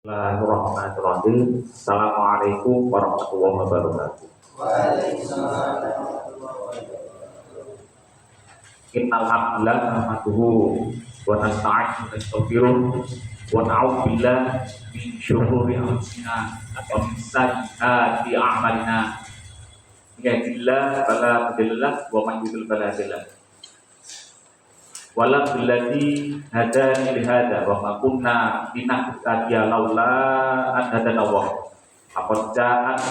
Bismillahirrahmanirrahim. Assalamualaikum warahmatullahi wabarakatuh. Innal hamdalillah nahmaduhu wa nasta'inuhu wa nastaghfiruh wa na'udzu billahi min syururi anfusina wa min sayyiati a'malina. Yahdihillahu fala mudilla lahu wa man yudlil fala hadiya lahu. Walam billadzi hadani li hadza wa ma kunna linahtadiya laula an hadana Allah. Laqad ja'at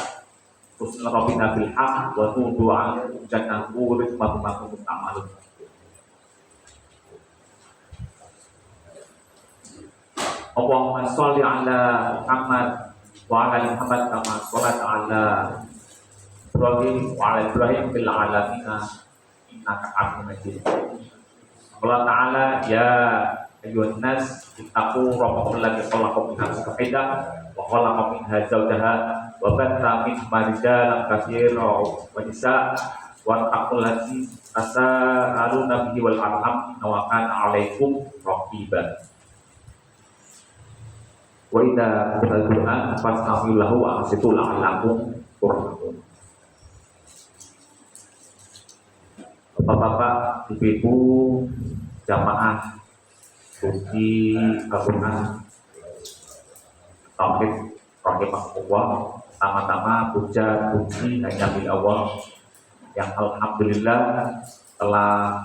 rusulu rabbina bil haqq wa nudu 'ala jannatu rizqan ma kuntum ta'malun. Allahumma sholli 'ala Muhammad wa 'ala Muhammad kama shallaita 'ala Ibrahim wa 'ala Ibrahim fil 'alamin innaka Hamidum Majid. Allah Ta'ala ya ayyuhan nas ittaqu rabbakum alladzi khalaqakum min nafsin wahidah wa khalaqa minha zawjaha wa batha minhuma rijalan katsiran wa nisaa wa taqullazi tasaaluna bihi wal arham innahu kana 'alaikum raqiba. Wa idza qulal Qur'an fastami'u lahu wa ansitu la'allakum turhamun. Bapak-bapak, ibu-ibu, jamaah suci Al-Quran Tauhid rahimahullah, pertama-tama puja puji hanya milik Allah yang alhamdulillah telah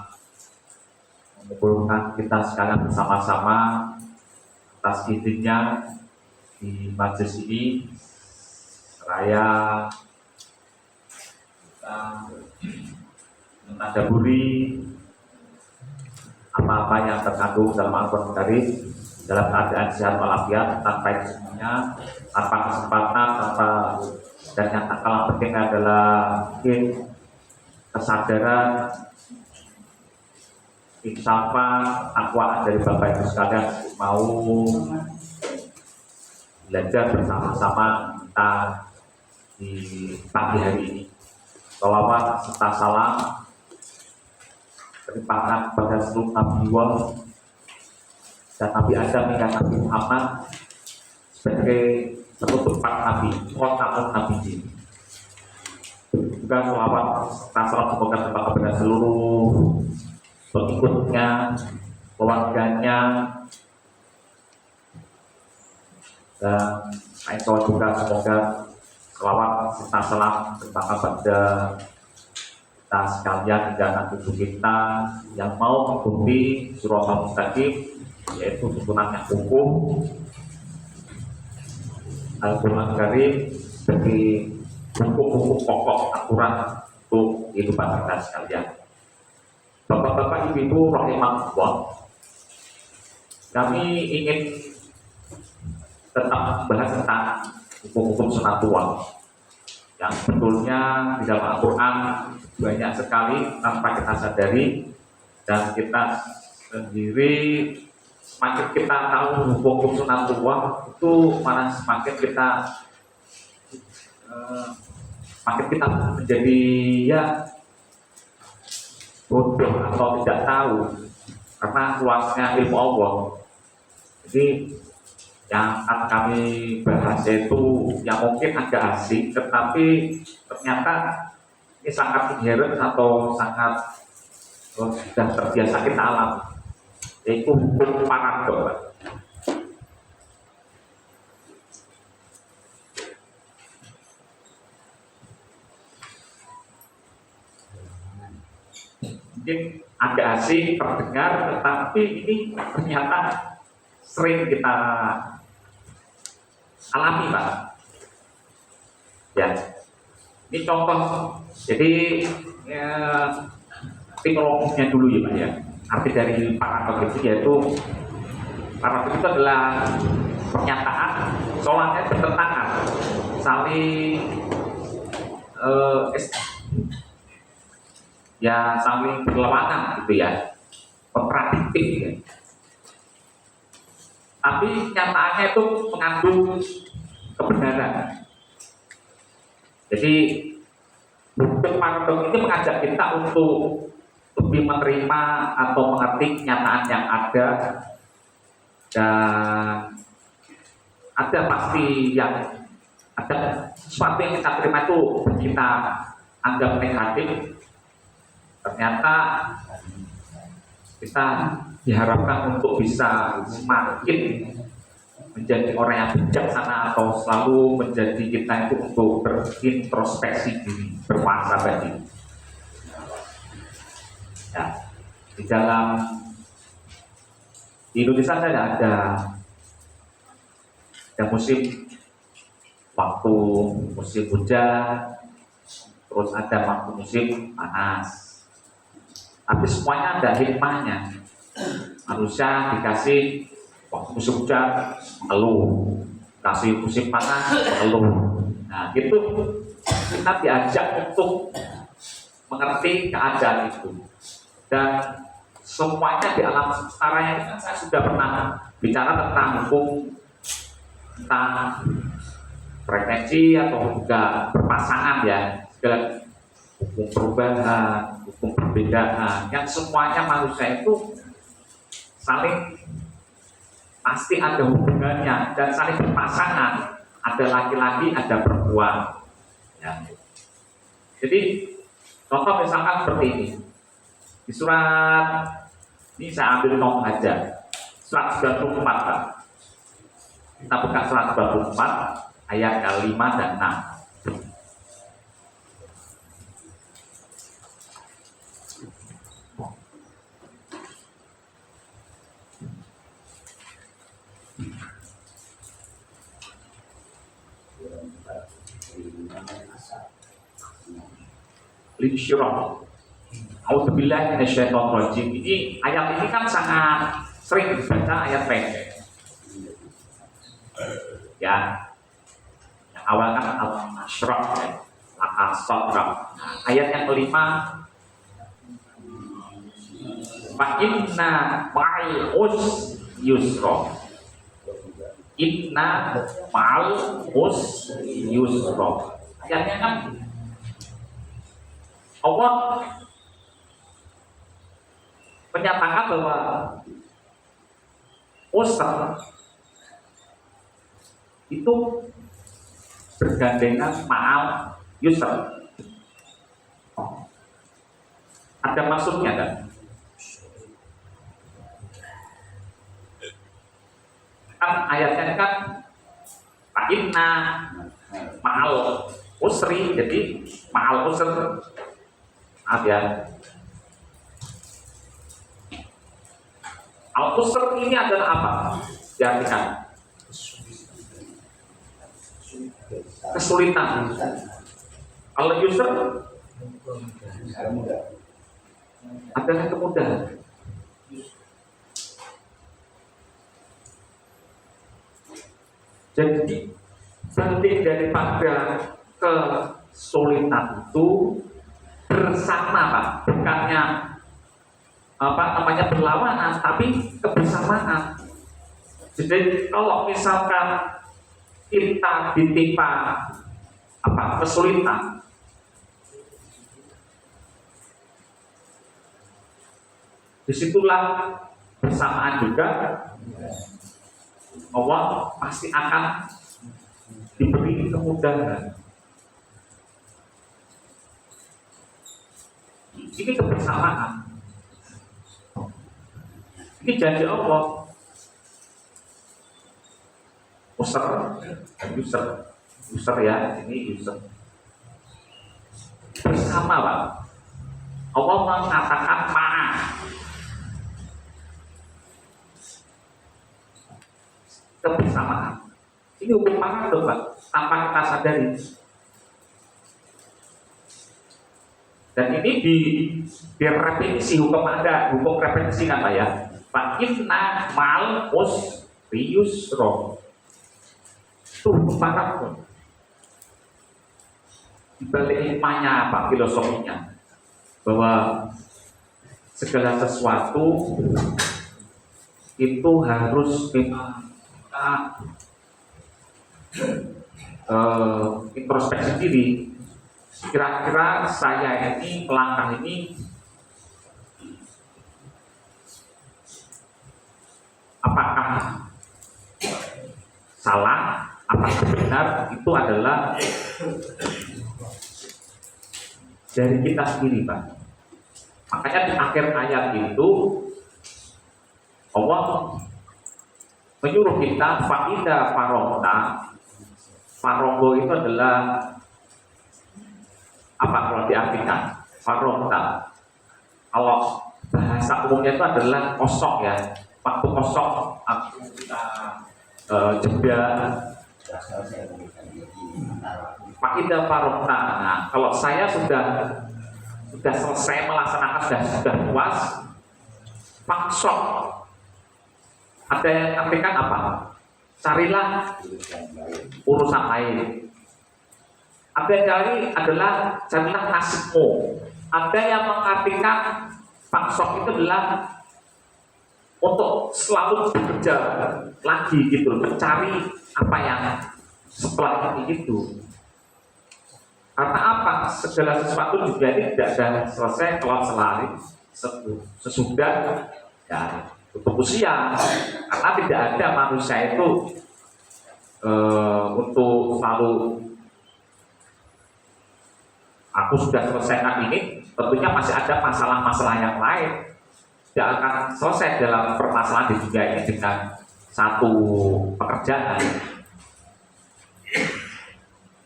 mengumpulkan kita sekalian bersama-sama atas izinnya di majelis ini. Seraya kita mentadaburi apa-apa yang terkandung dalam Al-Quran Karim dalam keadaan sehat walafiat, tanpa itu semuanya, tanpa kesempatan, dan yang tak kalah penting adalah mungkin kesadaran, insafan, takwaan dari Bapak Ibu sekalian mau belajar bersama-sama kita di pagi hari ini. Salawat serta salam terimpakan pada seluruh Nabi dan Nabi Adam hingga Nabi Muhammad sebagai penutup para Nabi, khatamun Nabiyyin. Juga salawat serta salam semoga terpakai kepada seluruh pengikutnya, keluarganya, dan lain juga semoga salawat serta salam terpakai pada kita sekalian hingga nanti kita yang mau mengikuti Shiratal Mustaqim, yaitu tuntunan yang hukum Al-Quran Karim sebagai hukum-hukum pokok aturan untuk kehidupan kita sekalian. Bapak-bapak, ibu-ibu rahimahullah, kami ingin tetap membahas tentang hukum-hukum sunatullah yang sebetulnya di dalam Al-Quran banyak sekali tanpa kita sadari, dan kita sendiri semakin kita tahu hukum sunatullah itu malah semakin kita menjadi ya bodoh atau tidak tahu karena luasnya ilmu Allah. Jadi yang akan kami bahas itu yang mungkin agak asing, tetapi ternyata ini sangat inherent atau sangat sudah terbiasa kita alami, yaitu hukum paradok. Mungkin agak asing terdengar, tetapi ini ternyata sering kita alami, Pak. Ya, ini contoh. Jadi ya, teknologisnya dulu ya, Pak ya. Arti dari paradok itu yaitu paradok itu adalah pernyataan soalnya bertentangan, saling ya saling berlawanan gitu ya, kontradiktif ya. Tapi nyataannya itu mengandung kebenaran. Jadi hukum paradok ini mengajak kita untuk lebih menerima atau mengerti kenyataan yang ada dan ada pasti yang ada sesuatu yang kita terima itu kita anggap negatif, ternyata kita diharapkan untuk bisa semakin menjadi orang yang bijaksana atau selalu menjadi kita itu untuk berintrospeksi diri, berpuasa tadi. Ya, di Indonesia saya ada musim waktu musim hujan, terus ada waktu musim panas. Tapi semuanya ada hikmahnya. Manusia dikasih waktu musim hujan mengeluh, kasih musim panas mengeluh. Nah, itu kita diajak untuk mengerti keadaan itu. Dan semuanya di alam semesta raya ini kan saya sudah pernah bicara tentang hukum, tentang frekuensi atau juga berpasangan ya, segala hukum perubahan, hukum perbedaan, yang semuanya manusia itu saling pasti ada hubungannya dan saling berpasangan, ada laki-laki, ada perempuan. Ya. Jadi contoh misalkan seperti ini, di surat ini saya ambil contoh aja, surat 94 Pak. Kita buka surat 94 ayat 5 dan 6. Linsyirah. A'udzubillahi minasyaitonirrajim. Ini ayat ini kan sangat sering dibaca ayat pendek. Ya. Yang awal kan al-asyraf ya. Al-asyraf. Ayat yang kelima, fa inna ma'al yusra. Inna ma'al yusra. Ayatnya kan Allah menyatakan bahwa usra itu bergandengan ma'al yusra. Ada maksudnya kan? Kan ayatnya kan inna ma'al usri, jadi ma'al usr. Maaf ya. Al-usr ini adalah apa? Diartikan kesulitan. Al-yusr adalah kemudahan. Jadi penting daripada kesulitan itu bersama Pak, bukannya berlawanan, tapi kebersamaan. Jadi kalau misalkan kita ditimpa kesulitan, disitulah bersamaan juga Allah pasti akan diberi kemudahan. Ini kebersamaan. Ini janji Allah. User ya, ini user. Bersama Pak. Allah mengatakan maaf. Kebersamaan. Ini hukum paradoks Pak, tanpa kita sadari. Dan ini direpetisi hukum ada, hukum repetisi kan Pak ya. Fa inna ma'al usri yusra. Itu hukum paradoks. Di balik hikmahnya Pak, filosofinya, bahwa segala sesuatu itu harus memang introspeksi diri. Kira-kira saya ini melangkah ini apakah salah, apakah benar, itu adalah dari kita sendiri, Pak. Makanya di akhir ayat itu Allah menyuruh kita faida farongta. Farongo itu adalah apa kalau diartikan? Farongta. Kalau bahasa umumnya itu adalah kosong ya. Waktu kosong aku kita jeda. Faida farongta. Nah, kalau saya sudah selesai melaksanakan, sudah puas, faksok. Ada yang artikan apa? Carilah urusan lain. Ada yang cari adalah carilah nasibmu. Ada yang mengartikan faksok itu adalah untuk selalu bekerja lagi gitu, mencari apa yang setelah ini itu. Karena apa? Segala sesuatu juga ini tidak akan selesai kalau selari sesudah ya, tutup usia. Karena tidak ada manusia itu untuk selalu aku sudah selesaikan ini, tentunya masih ada masalah-masalah yang lain. Tidak akan selesai dalam permasalahan di dunia ini dengan satu pekerjaan.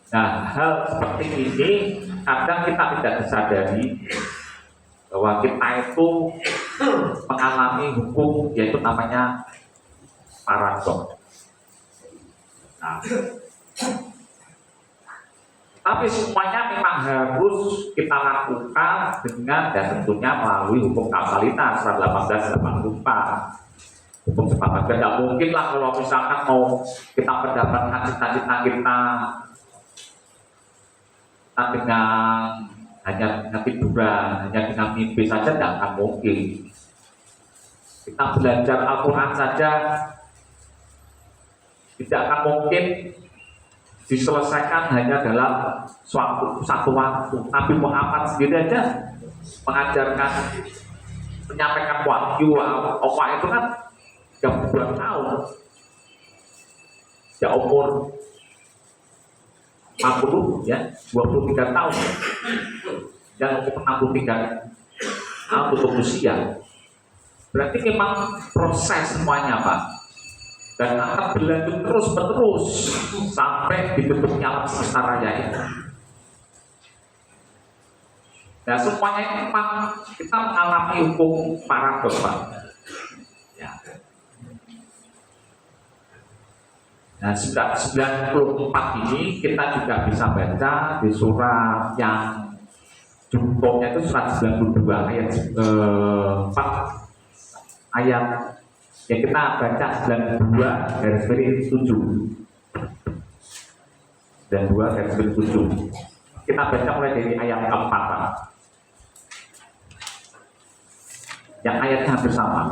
Nah, hal seperti ini kadang kita tidak disadari bahwa kita itu mengalami hukum, yaitu namanya paradok. Nah, tapi semuanya memang harus kita lakukan dengan dan tentunya melalui hukum kausalitas 1884. Hukum sepakat tidak mungkin lah kalau misalkan mau kita mendapatkan cita-cita kita dengan hanya tiduran, hanya dengan mimpi saja tidak akan mungkin. Kita belajar Al-Quran saja tidak akan mungkin diselesaikan hanya dalam satu waktu. Nabi Muhammad sendiri aja mengajarkan, menyampaikan wahyu Allah itu kan 30 tahun, ya umur 40 ya 23 tahun dan 63 tahun tutup usia. Berarti memang proses semuanya, Pak, dan akan berlanjut terus-menerus sampai dibentuknya alam semesta raya ini. Nah, semuanya ini memang kita mengalami hukum paradoks, Pak. Ya. Nah, 94 ini kita juga bisa baca di surat yang jumlahnya itu surat 92 ayat 4 ayat yang kita baca 92 garis miring 7 dan 2 garis miring 7. Kita baca mulai dari ayat keempat, Pak. Yang ayatnya hampir sama.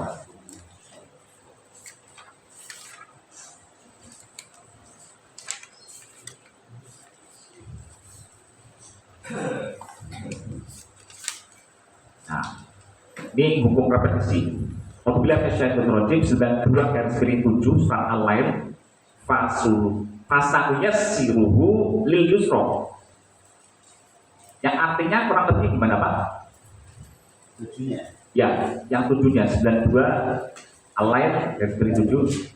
Nah, ini hukum repetisi. Apabila kesyaitan rojim 92 garis miring 7 surat Al-Lail fasahunya siruhu lil yusro, yang artinya kurang lebih gimana, Pak? Tujuhnya Ya, yang tujuhnya 92 Al-Lail garis miring 7.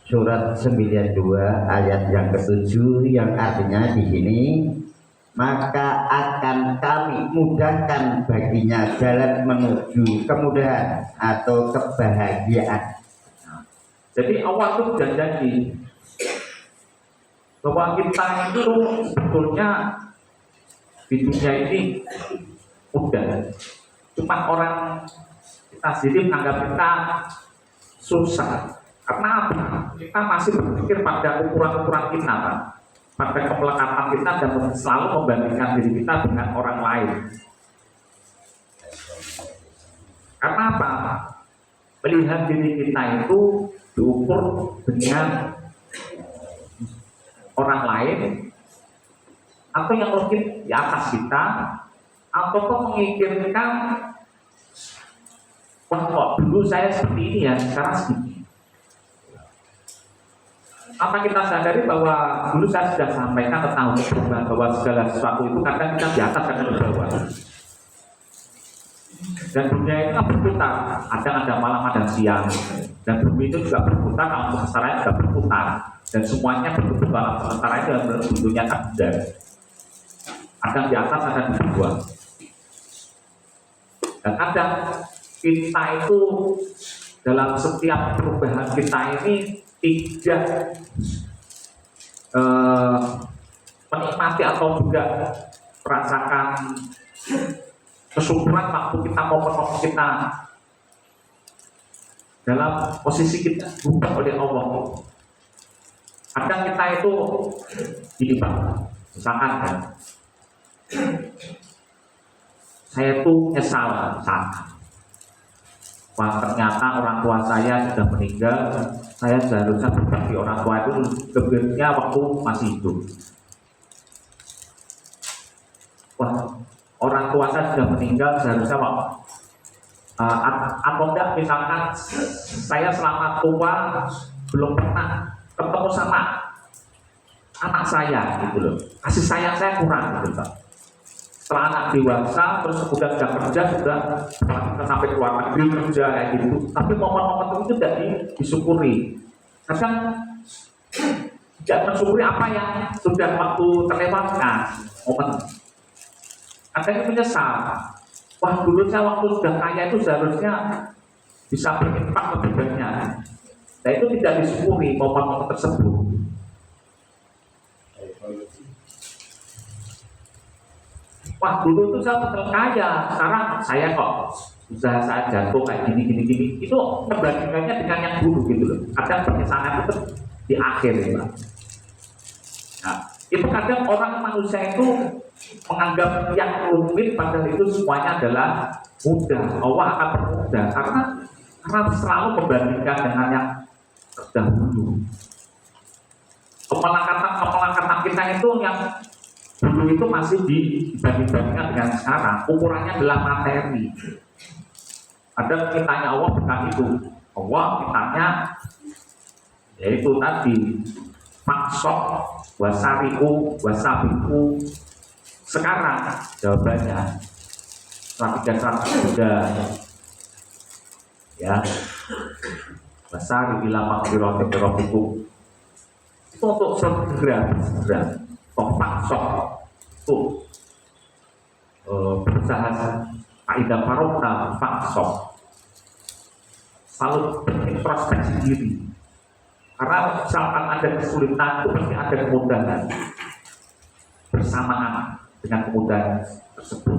Surat 92 ayat yang ke-7 yang artinya di sini, maka akan kami mudahkan baginya jalan menuju kemudahan atau kebahagiaan. Jadi Allah itu sudah janji bahwa kita itu sebetulnya di dunia ini mudah. Cuma orang kita sendiri menganggap kita susah. Karena apa? Kita masih berpikir pada ukuran-ukuran kita, Pak, pada kemelekatan kita dan selalu membandingkan diri kita dengan orang lain. Karena apa? Melihat diri kita itu diukur dengan orang lain, atau yang mungkin di atas kita, atau menginginkan wah kok dulu saya seperti ini ya, sekarang segini. Apa kita sadari bahwa dulu saya sudah sampaikan tentang perubahan, bahwa segala sesuatu itu kadang kita di atas, kadang di bawah. Dan dunia itu kan berputar, ada malam, ada siang. Dan bumi itu juga berputar, alam semesta juga berputar. Dan semuanya berbentuk alam semesta itu dalam bentuknya takdir. Ada di atas, ada di bawah. Dan kadang kita itu dalam setiap perubahan kita ini tidak menikmati atau juga merasakan kesyukuran waktu kita momen kita dalam posisi kita bukan oleh Allah. Kadang kita itu gini Pak, misalkan kan, saya tuh nyesal misalkan, wah ternyata orang tua saya sudah meninggal, saya seharusnya berbakti orang tua itu lebihnya waktu masih hidup. Wah, orang tua saya sudah meninggal, seharusnya atau enggak misalkan saya selama tua belum pernah ketemu sama anak saya gitu loh, kasih sayang saya kurang gitu Pak. Setelah anak dewasa terus sudah kerja, sudah sampai keluar negeri kerja kayak gitu, tapi momen-momen itu tidak disyukuri. Kadang tidak mensyukuri apa yang sudah waktu terlewatkan momen. Kadang menyesal, wah dulu saya waktu sudah kaya itu seharusnya bisa berimpak lebih banyak. Nah itu tidak disyukuri momen-momen tersebut. Wah dulu tuh saya kaya, sekarang saya kok usaha saya jatuh kayak gini. Itu perbandingannya dengan yang dulu gitu loh. Kadang penyesalan itu di akhir ya Pak. Nah, itu kadang orang manusia itu menganggap yang rumit padahal itu semuanya adalah mudah. Allah akan bermudah karena selalu membandingkan dengan yang terdahulu. Kemelekatan kita itu yang dulu itu masih dibandingkan dengan sekarang, ukurannya adalah materi. Ada kitanya Allah bukan itu. Allah kitanya yaitu tadi maksok wasariku wasabiku. Sekarang jawabannya setelah 300 sudah ya wasari ila makfirati rabbikum. Itu untuk segera maksok tuh berusaha kaidah farokta maksok selalu introspeksi diri, karena misalkan ada kesulitan itu pasti ada kemudahan bersamaan dengan kemudahan tersebut.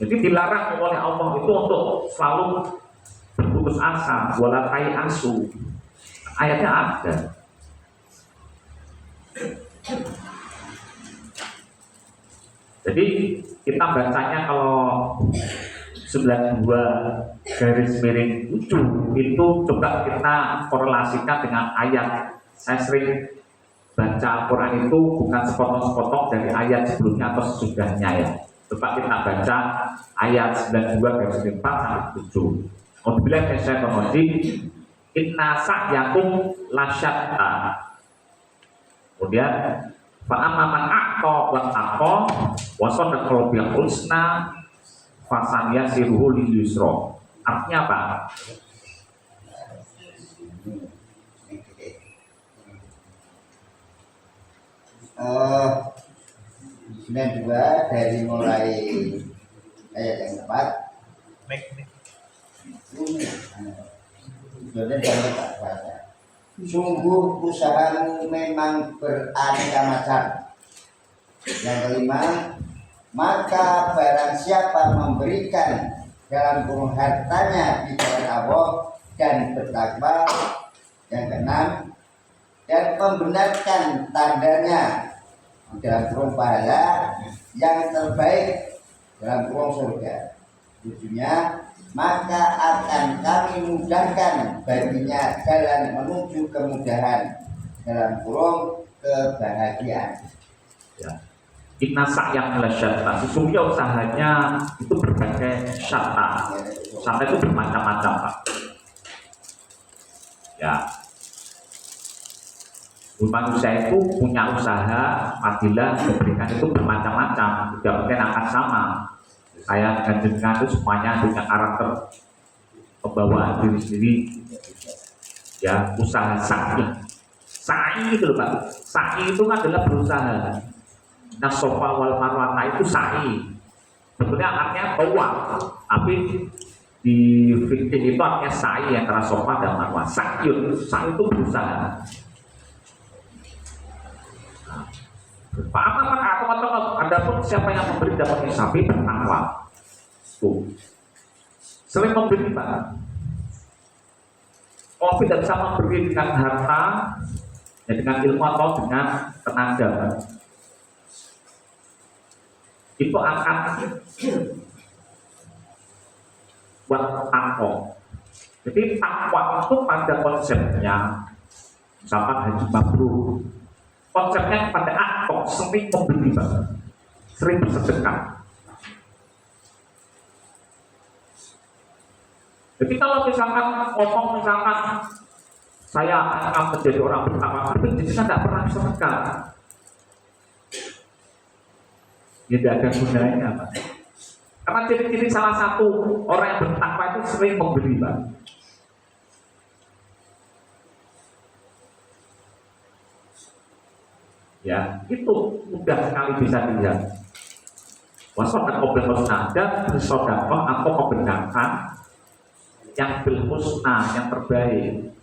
Jadi dilarang oleh Allah itu untuk selalu berputus asa, wala tai asu. Ayatnya ada. Jadi kita bacanya kalau 92 garis miring 7 itu coba kita korelasikan dengan ayat. Saya sering baca Al-Quran itu bukan sepotong-sepotong dari ayat sebelumnya atau sesudahnya ya. Coba kita baca ayat 92 garis miring 4 sampai 7. Alhamdulillah saya menguji inna sa'yakum lasyatta. Kemudian fa'amma man a'ta wa taqa wa sadaqal bil husna fasan yasiruhu lil yusra. Artinya apa? Dan juga dari mulai ayat yang keempat. Sungguh usahamu memang beraneka macam. Yang kelima, maka barang siapa memberikan dalam kurung hartanya di jalan Allah dan bertakwa. Yang keenam, dan membenarkan tandanya dalam kurung pahala yang terbaik dalam kurung surga. Tujuhnya, maka akan kami mudahkan baginya jalan menuju kemudahan dalam kurung kebahagiaan. Ya. Inna sa'yak lasyatta. Sesungguhnya usahanya itu berbagai syatta. Usaha itu bermacam-macam Pak. Ya, manusia itu punya usaha apabila diberikan itu bermacam-macam, tidak mungkin akan sama. Saya dengan itu semuanya punya karakter pembawaan diri sendiri. Ya, usaha sa'i itu loh Pak. Sa'i itu adalah berusaha. Nah, sofa wal marwata itu sa'i. Sebenarnya artinya tawaf, tapi di fikih itu artinya sa'i antara sofa dan marwah. Sa'i itu berusaha. Apa teman-teman? Adapun siapa yang memberi dapat hisabi bertakwa. Tuh, sering memberi Pak. Kalau tidak bisa memberi dengan harta, ya dengan ilmu atau dengan tenaga, Pak, itu akan buat takwa. Jadi takwa itu pada konsepnya, misalkan haji mabrur, konsepnya pada aktor sering memberi Pak, sering bersedekah. Jadi kalau misalkan ngomong misalkan saya akan menjadi orang bertakwa, tapi jadi saya tidak pernah sedekah, ya tidak ada gunanya Pak. Karena ciri-ciri salah satu orang yang bertakwa itu sering memberi Pak. Ya, itu mudah sekali bisa dilihat. Wasodakoh bil husna, dan bersodakoh atau kebenaran yang bil husna, yang terbaik.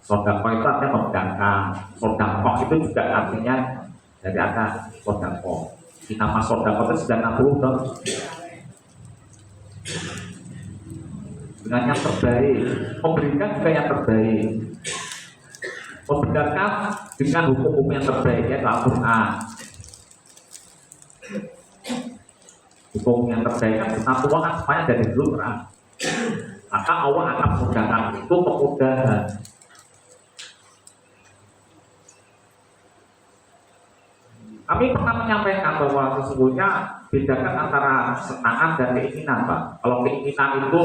Sodakoh itu artinya kebenaran. Sodakoh itu juga artinya dari atas sodakoh. Di nama sodakoh itu sudah 60 toh. Dengan yang terbaik, memberikan juga yang terbaik. Membenarkan dengan hukum-hukum yang terbaik, yaitu Al-Quran. Hukum yang terbaik kan Tuhan kan semuanya dari dulu Quran. Maka Allah akan memudahkan itu kemudahan. Kami pernah menyampaikan bahwa sesungguhnya bedakan antara kesenangan dan keinginan Pak. Kalau keinginan itu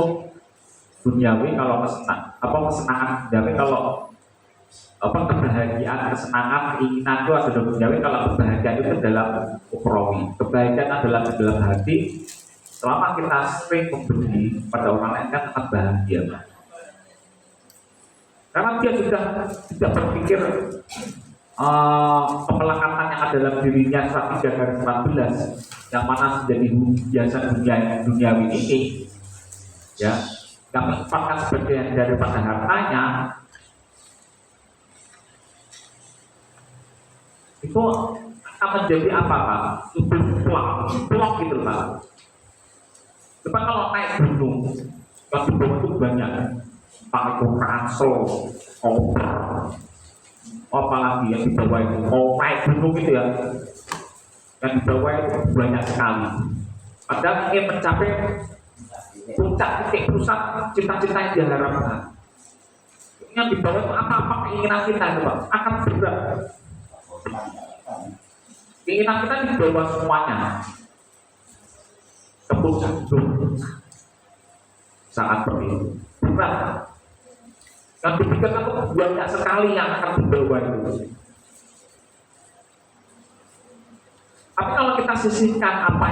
duniawi, kalau kesenangan duniawi, kalau kebahagiaan, kesenangan, keinginan itu adalah duniawi, kalau kebahagiaan itu dalam ukhrawi. Kebahagiaan adalah di dalam hati. Selama kita sering memberi pada orang lain kan akan bahagia. Karena dia sudah tidak berpikir kemelekatan yang ada dalam dirinya 3/14 yang mana menjadi hiasan duniawi ini, ya, kami empatkan sebagian daripada hartanya itu akan menjadi apa Pak? Plok gitu Pak. Coba kalau naik gunung, kalau di bawah itu banyak Pak, itu ransel, koper, apalagi yang di bawah itu, naik gunung gitu ya, yang di bawah itu banyak sekali. Padahal ingin mencapai puncak titik pusat cita-cita yang diharapkan. Yang di bawah itu apa-apa keinginan kita itu Pak, akan berat. Keinginan kita di bawah semuanya. Keputusan itu sangat perlu berat. Yang dipikirkan itu banyak sekali yang akan dibawa itu. Tapi kalau kita sisihkan apa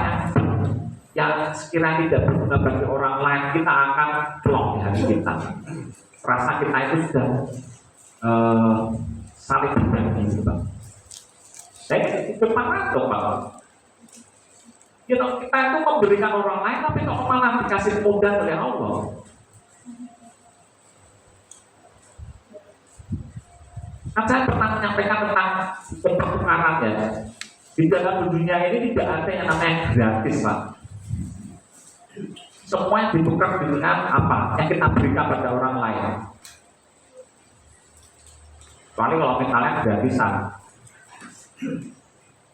yang sekiranya tidak berguna bagi orang lain, kita akan plong di hati kita. Rasa kita itu sudah saling berbagi gitu Bang. Saya itu mana tuh Pak? You know, kita itu memberikan orang lain, tapi kok malah dikasih kemudahan oleh Allah. Kan saya pernah menyampaikan tentang pertukaran ya. Di dalam dunia ini tidak ada yang namanya gratis Pak. Semua yang ditukar dengan apa? Yang kita berikan pada orang lain. Kecuali kalau misalnya gratisan.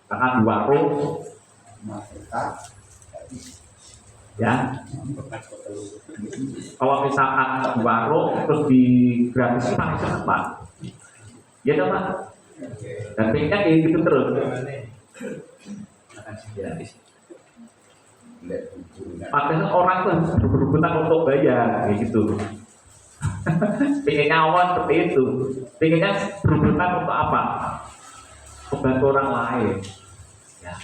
Karena di warung ya, kalau misalkan di warung terus di gratisin paling cepat Pak. Ya dong Pak. Dan pengennya kayak gitu terus. Ya. Padahal orang tuh harus berebutan untuk bayar, kayak gitu. Pengennya awal seperti itu, pengennya berebutan untuk apa? Membantu orang lain. Ya.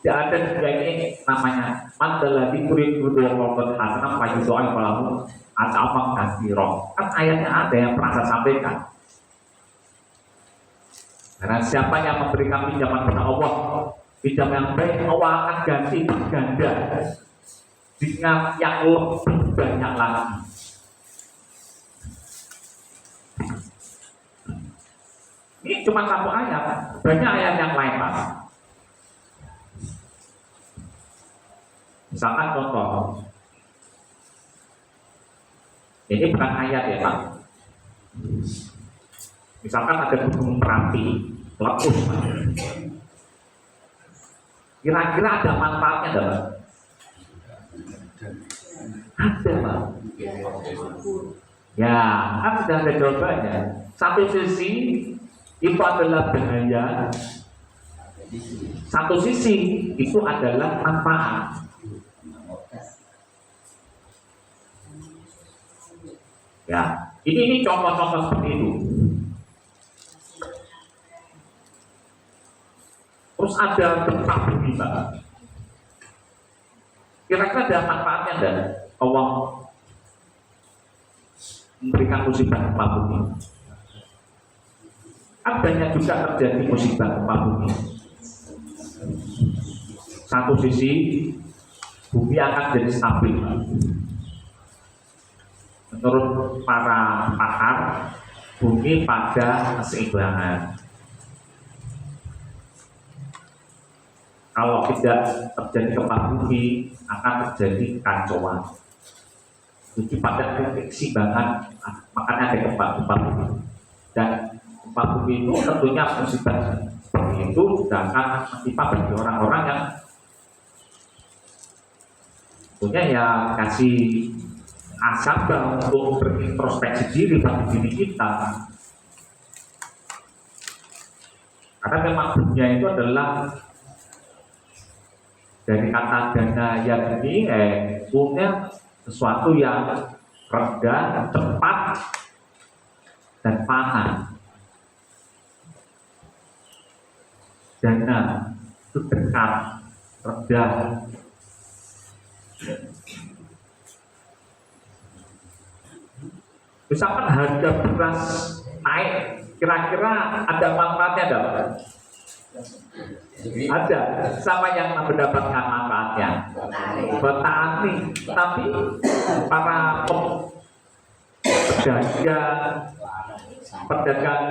Tidak ada juga ini namanya mandalati kurit kudu wong hasanah pagi soal kalau ada apa kasih roh. Kan ayatnya ada yang pernah saya sampaikan. Karena siapa yang memberikan pinjaman kepada Allah, pinjam yang baik, Allah akan ganti berganda dengan yang lebih banyak lagi. Ini cuma satu ayat, banyak ayat yang lain Pak. Misalkan contoh, ini bukan ayat ya Pak. Misalkan ada gunung Merapi, meletus, kira-kira ada manfaatnya enggak, Pak? Ada, Pak. Ya, kan sudah ada jawabannya. Satu sisi itu adalah bahaya, satu sisi itu adalah manfaat. Ya, ini contoh-contoh seperti itu. Terus ada gempa bumi, Pak. Kira-kira ada manfaatnya enggak? Allah memberikan musibah gempa bumi. Kan banyak juga terjadi musibah gempa bumi. Satu sisi bumi akan jadi stabil. Menurut para pakar, bumi pada keseimbangan. Kalau tidak terjadi gempa bumi, akan terjadi kacauan. Jadi pada titik keseimbangan, makanya ada gempa bumi. Dan gempa bumi itu tentunya musibah seperti itu juga akan menimpa bagi orang-orang yang tentunya ya kasih asam untuk berintrospeksi diri bagi diri kita. Karena memang dunia itu adalah dari kata dana yang ini punya sesuatu yang rendah, cepat, dan panas. Dana itu dekat, rendah. Misalkan harga beras naik, kira-kira ada manfaatnya enggak? Ada, sama yang mendapatkan manfaatnya petani, tapi para pedagang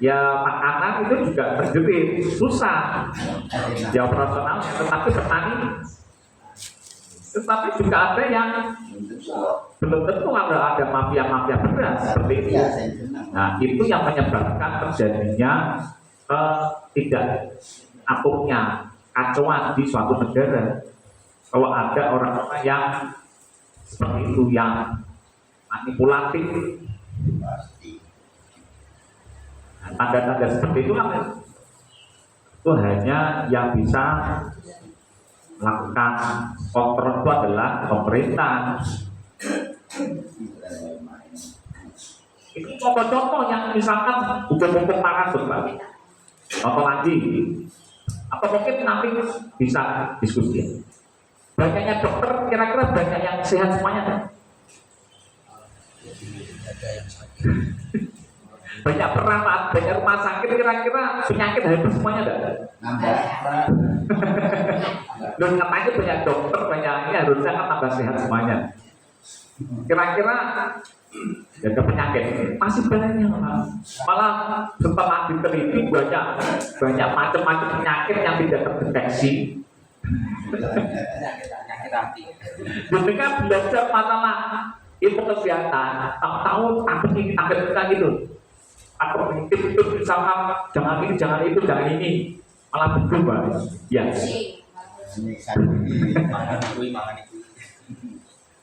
ya makanan itu juga terjerit, susah ya operasionalnya, tetapi petani, tetapi juga ada yang belum tentu ada mafia beras seperti itu. Nah, itu yang menyebabkan terjadinya tidak akurnya kacauan di suatu negara. Kalau ada orang-orang yang seperti itu, yang manipulatif, nah, tanda-tanda seperti itu itu hanya yang bisa melakukan kontrol itu adalah pemerintah. Itu contoh-contoh yang misalkan hukum-hukum parasut, Pak. Contoh lagi, atau mungkin nanti bisa diskusi. Banyaknya dokter, kira-kira banyak yang sehat semuanya kan? Banyak perawat, banyak rumah sakit, kira-kira penyakit habis semuanya enggak? Loh, katanya banyak dokter, banyak ini harusnya kan tambah sehat semuanya. Kira-kira jaga penyakit masih banyak, malah setelah diteliti banyak macam-macam penyakit yang tidak terdeteksi. Ketika belajar masalah ilmu kesehatan, tahu takut ini gitu. Atau itu misalkan jangan ini, jangan itu, jangan ini, malah berubah. Ya.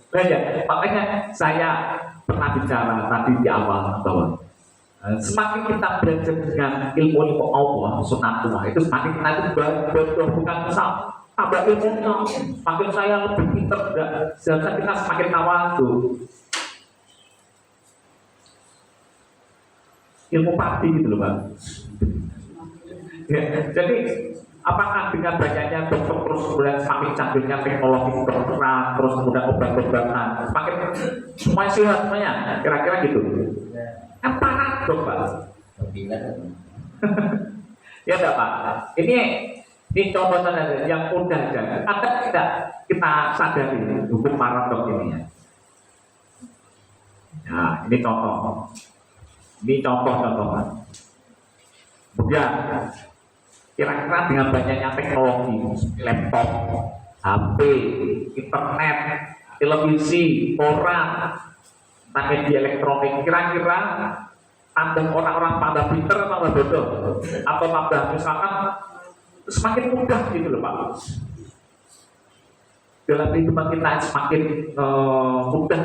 Banyak, makanya saya pernah bicara tadi di awal bahwa semakin kita belajar dengan ilmu Allah, sunnatullah, itu semakin kita itu bukan kesal, tambah ilmunya, makin saya lebih pinter, seharusnya kita semakin tawadhu. Ilmu padi gitu loh Pak. Ya, jadi apakah dengan banyaknya dokter terus kemudian semakin canggihnya teknologi kedokteran, terus kemudian obat-obatan, semakin semuanya sehat semuanya, kira-kira gitu. Kan paradok Pak. Ya enggak Pak. Ini contoh saja yang mudah aja. Ada tidak kita sadari hukum paradok ini ya? Nah, ini contoh. Ini contoh-contoh Pak. Kemudian kira-kira dengan banyaknya teknologi, laptop, HP, internet, televisi, koran, media elektronik, kira-kira tambah orang-orang tambah pinter atau tambah bodoh, atau tambah misalkan semakin mudah gitu loh Pak. Dalam kehidupan kita semakin mudah,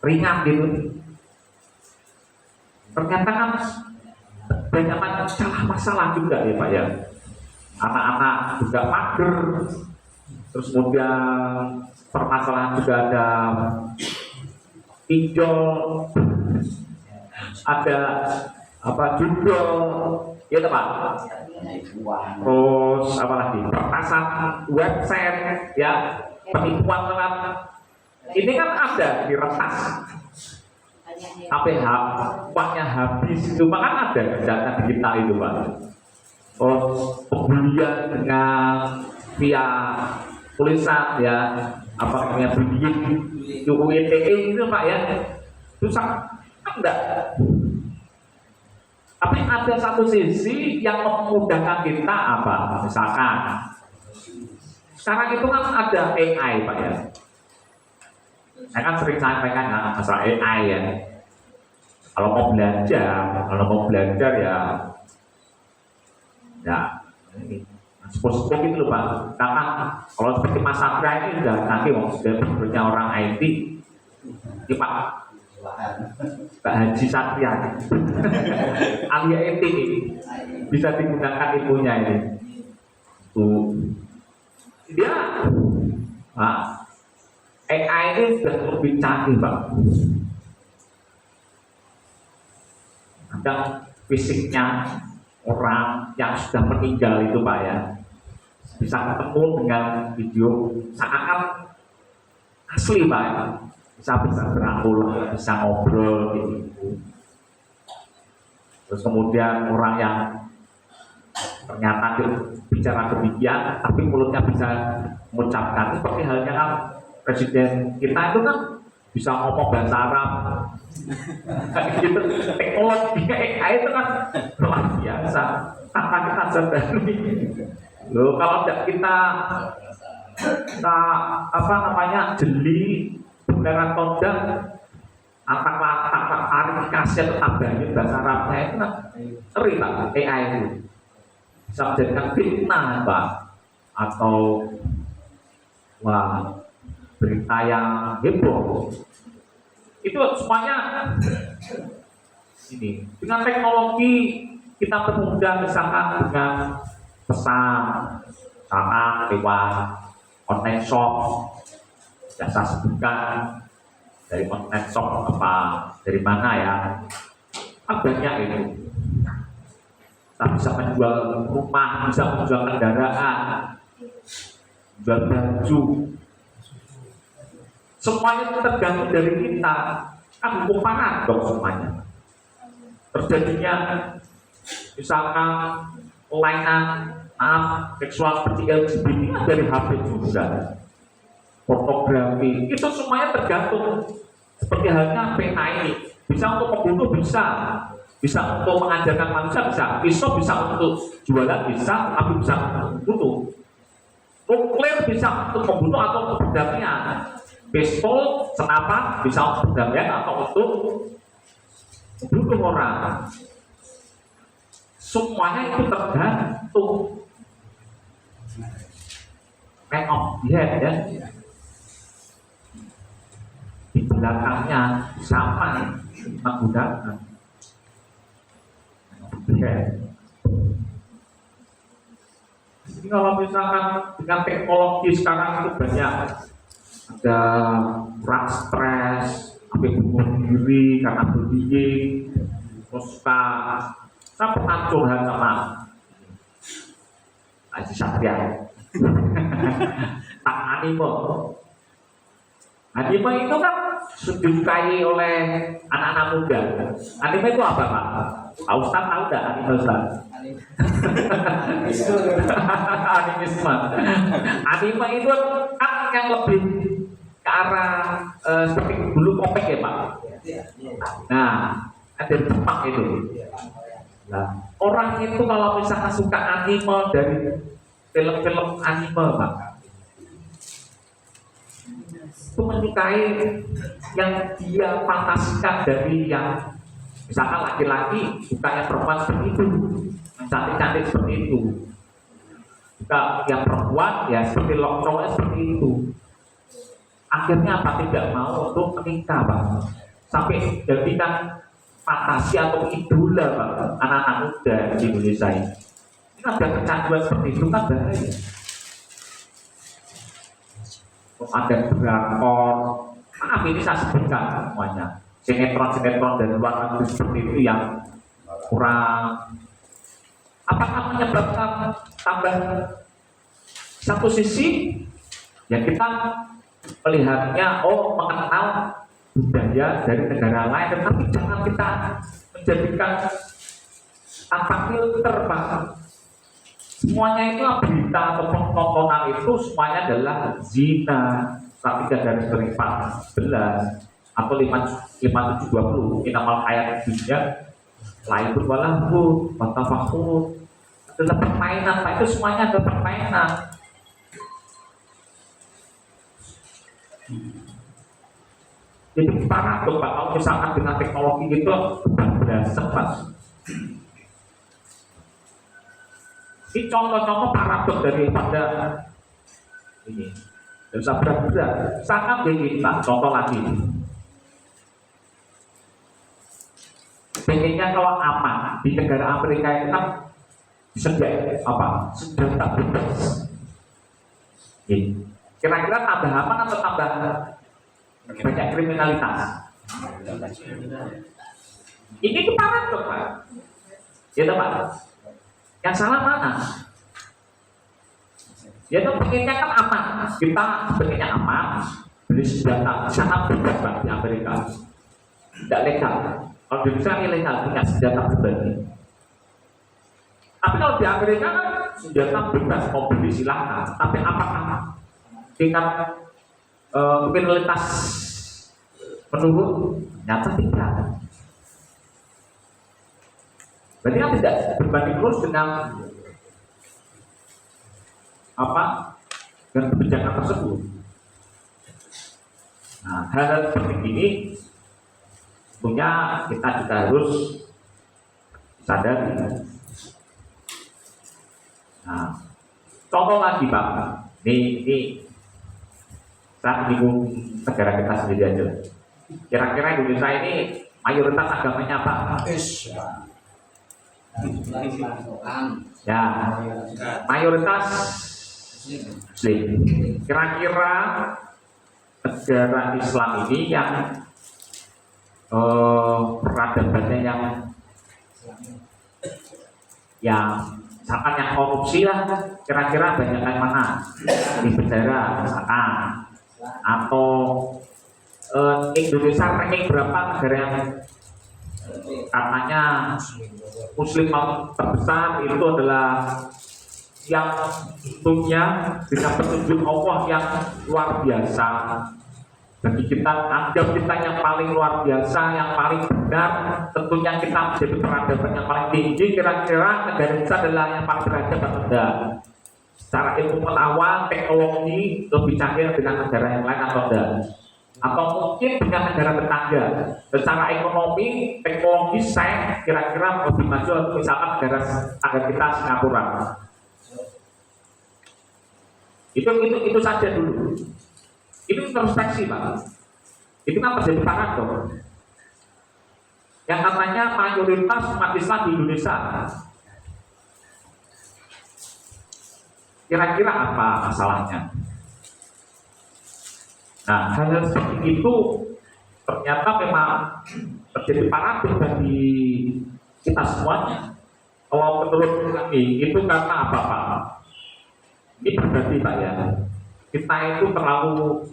ringan gitu. Ternyata kan banyak masalah juga ya Pak ya. Anak-anak juga mager, terus kemudian permasalahan juga ada pinjol, ada apa judul, ya Pak. Terus apa lagi? Pertasan website, ya penipuan lewat. Ini kan ada diretas. Sampai uangnya habis itu kan ada data di kita itu Pak. Pembelian dengan via tulisan ya, apa namanya beliin UITE itu Pak ya, susah enggak. Tapi ada satu sisi yang memudahkan kita apa? Misalkan sekarang itu kan ada AI Pak ya. Saya kan sering sampaikan masalah AI ya. Kalau mau belajar ya ini sepuh gitu loh Pak. Karena kalau seperti Mas Satria ini sudah bekerja orang IT, ini Pak Haji Satria, ahli IT ini bisa digunakan ilmunya ini. Dia, AI ini sudah lebih canggih Pak. Kadang fisiknya orang yang sudah meninggal itu Pak ya, bisa ketemu dengan video seakan asli Pak ya. Bisa berangkul, bisa ngobrol gitu. Terus kemudian orang yang ternyata bicara demikian tapi mulutnya bisa mengucapkan, seperti halnya kan presiden kita itu kan bisa ngomong bahasa Arab. Gitu. Teknologi AI itu kan luar biasa. Tanpa kita sadari. Loh, kalau tidak kita apa namanya jeli beneran kodam apa klarifikasi atau tambahin bahasa Arabnya itu kan ngeri Pak. AI itu bisa menjadikan fitnah Pak, atau berita yang heboh. Itu semuanya ini dengan teknologi kita permudah, misalkan dengan pesan sama lewat online shop, jasa sebutkan dari online shop apa dari mana ya, kan banyak itu. Kita bisa menjual rumah, bisa menjual kendaraan, menjual baju. Semuanya tergantung dari kita. Kan hukum paradok semuanya. Terjadinya misalkan kelainan seksual seperti LGBT dari HP juga, pornografi, itu semuanya tergantung. Seperti halnya pena ini, bisa untuk membunuh, bisa untuk mengajarkan manusia, bisa pisau, bisa untuk jualan, bisa, tapi bisa untuk membunuh. Nuklir bisa untuk membunuh atau untuk perdamaian. Pistol, senapan bisa untuk perdamaian atau untuk membunuh orang. Semuanya itu tergantung. Man of the head ya. Di belakangnya sama menggunakan Jadi kalau misalkan dengan teknologi sekarang itu banyak ada perang stres, sampai bunuh diri karena bullying, terus saya pernah curhat sama Haji Satria tak anime. Anime itu kan disukai oleh anak-anak muda. Anime itu apa Pak? Pak Ustaz tahu nggak anime Ustaz? Animisme. Anime itu kan yang lebih ke arah seperti dulu komik ya Pak. Nah, ada Jepang itu. Nah, orang itu kalau misalnya suka anime dari film-film anime Pak, itu menyukai yang dia fantasikan dari yang misalkan laki-laki suka yang perempuan seperti itu, yang cantik-cantik seperti itu, suka yang perempuan ya seperti cowoknya seperti itu. Akhirnya apa, tidak mau untuk menikah Pak, sampai jadikan fantasi atau idola Pak anak-anak muda di Indonesia ini. Ini ada kecanduan seperti itu kan bahaya. Ada drakor, maaf ini saya sebutkan semuanya, sinetron-sinetron dari luar negeri seperti itu yang kurang, apakah menyebabkan tambah satu sisi yang kita melihatnya mengenal budaya dari negara lain, tetapi jangan kita menjadikan tanpa filter Pak. Semuanya itu berita atau tontonan itu semuanya adalah zina, tapi garis miring 14 atau 5720 inamal ayat dunia lain berwalahu watafakur adalah permainan Pak, itu semuanya adalah permainan. Jadi paradoks Pak, kalau misalkan dengan teknologi itu berasa Pak. Ini contoh-contoh paradoks daripada ini. Tidak usah berat-berat. Sangat begini Pak, contoh lagi. Pengennya kalau aman di negara Amerika itu kan disediakan apa? Senjata bebas. Kira-kira tambah aman atau tambah banyak kriminalitas? Ini tuh paradoks Pak. Ya Pak. Yang salah mana? Ya itu pengennya kan aman, kita pengennya aman, beli senjata, sangat bebas Pak di Amerika, tidak legal. Kalau di Indonesia ilegal punya senjata pribadi. Tapi kalau di Amerika kan senjata bebas, mau beli silahkan. Tapi apakah tingkat kriminalitas menurun? Nyata tidak. Berarti kan tidak berbanding lurus dengan dengan kebijakan tersebut. Nah, hal-hal seperti ini tentunya kita juga harus sadari. Nah, contoh lagi Pak, ini saya menyinggung negara kita sendiri aja. Kira-kira Indonesia ini mayoritas agamanya apa? Ya, mayoritas Muslim. Kira-kira negara Islam ini yang peradabannya yang misalkan yang korupsi lah, kira-kira banyak yang mana di penjara misalkan, atau Indonesia ranking berapa negara yang katanya Muslim terbesar itu adalah yang tentunya dengan petunjuk Allah yang luar biasa. Bagi kita, anggap kita yang paling luar biasa, yang paling benar, tentunya kita menjadi peradaban yang paling tinggi. Kira-kira negara kita adalah yang paling beradab atau tidak? Secara ilmu pengetahuan, teknologi lebih canggih dengan negara yang lain atau tidak? Atau mungkin dengan negara tetangga secara ekonomi, teknologi, sains kira-kira lebih maju atau misalkan negara tetangga kita Singapura. Itu saja dulu. Itu introspeksi Pak. Itu kan terjadi paradoks. Yang katanya mayoritas umat Islam di Indonesia Kira-kira apa masalahnya? Nah, hal seperti itu ternyata memang terjadi paradoks bagi kita semuanya. Kalau menurut kami itu karena apa Pak? Ini berarti Pak ya, kita itu terlalu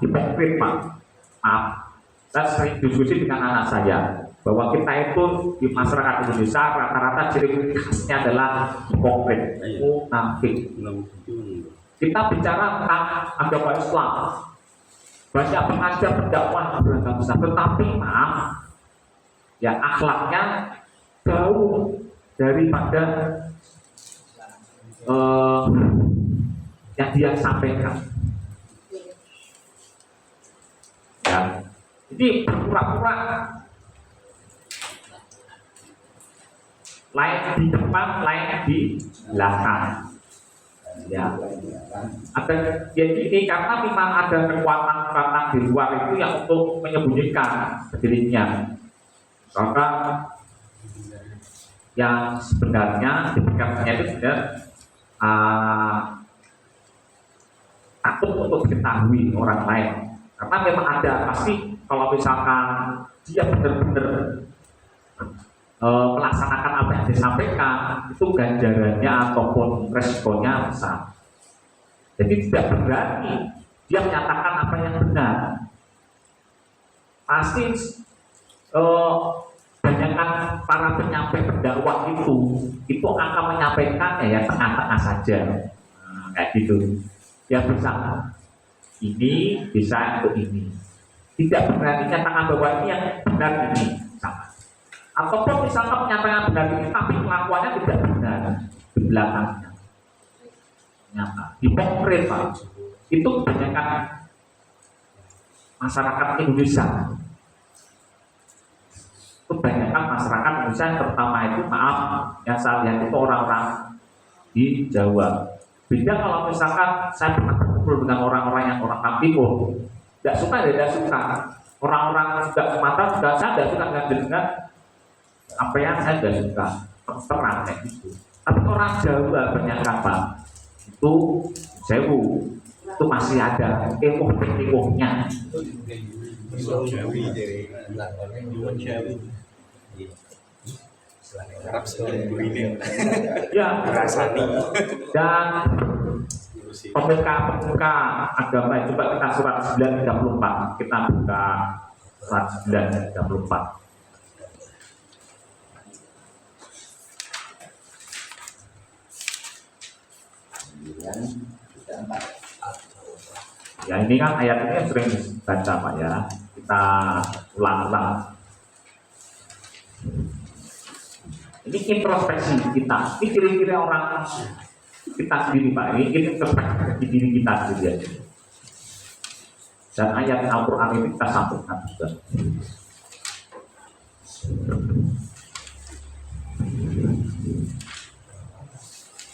hipokrit Pak. Maaf, saya sering diskusi dengan anak saya bahwa kita itu di masyarakat Indonesia rata-rata ciri khasnya adalah hipokrit, munafik. Kita bicara tentang agama Islam, banyak pengajar berdakwah beragam besar, tetapi maaf, ya akhlaknya jauh daripada yang dia sampaikan. Ya, jadi pura-pura lain di depan, lain di belakang. Ya, ada jadi ini karena memang ada kekuatan di luar itu yang untuk menyembunyikan dirinya. Maka yang sebenarnya diberikannya itu sudah takut untuk diketahui orang lain. Karena memang ada pasti kalau misalkan dia benar-benar melaksanakan apa yang disampaikan, itu ganjarannya ataupun resikonya besar. Jadi tidak berani dia menyatakan apa yang benar. Pasti banyakkan para penyampai pendakwah itu akan menyampaikannya ya tengah-tengah saja, kayak gitu. Ya bisa ini, bisa untuk ini. Tidak berani nyatakan bahwa ini yang benar ini sama. Ataupun misalkan menyampaikan benar ini tapi pengakuannya tidak benar di belakangnya. Nyata, hipokrit Pak. Itu kebanyakan masyarakat Indonesia. Kebanyakan masyarakat Indonesia terutama itu maaf yang saya lihat itu orang-orang di Jawa. Beda kalau misalkan saya pernah berkumpul dengan orang-orang yang orang Timur, tidak suka. Orang-orang juga Sumatera juga saya tidak suka dengan apa yang saya tidak suka terang kayak gitu. Tapi orang Jawa banyak apa itu sewu itu masih ada emoh-emohnya. Ya, dan pemuka agama coba kita surat 934 kita buka surat 934. Ya ini kan ayat ini yang sering dibaca Pak ya, kita ulang-ulang. Ini introspeksi kita, ini ciri-ciri orang kita sendiri Pak, ini introspeksi diri kita sendiri aja. Dan ayat Al-Quran ini kita sambungkan juga.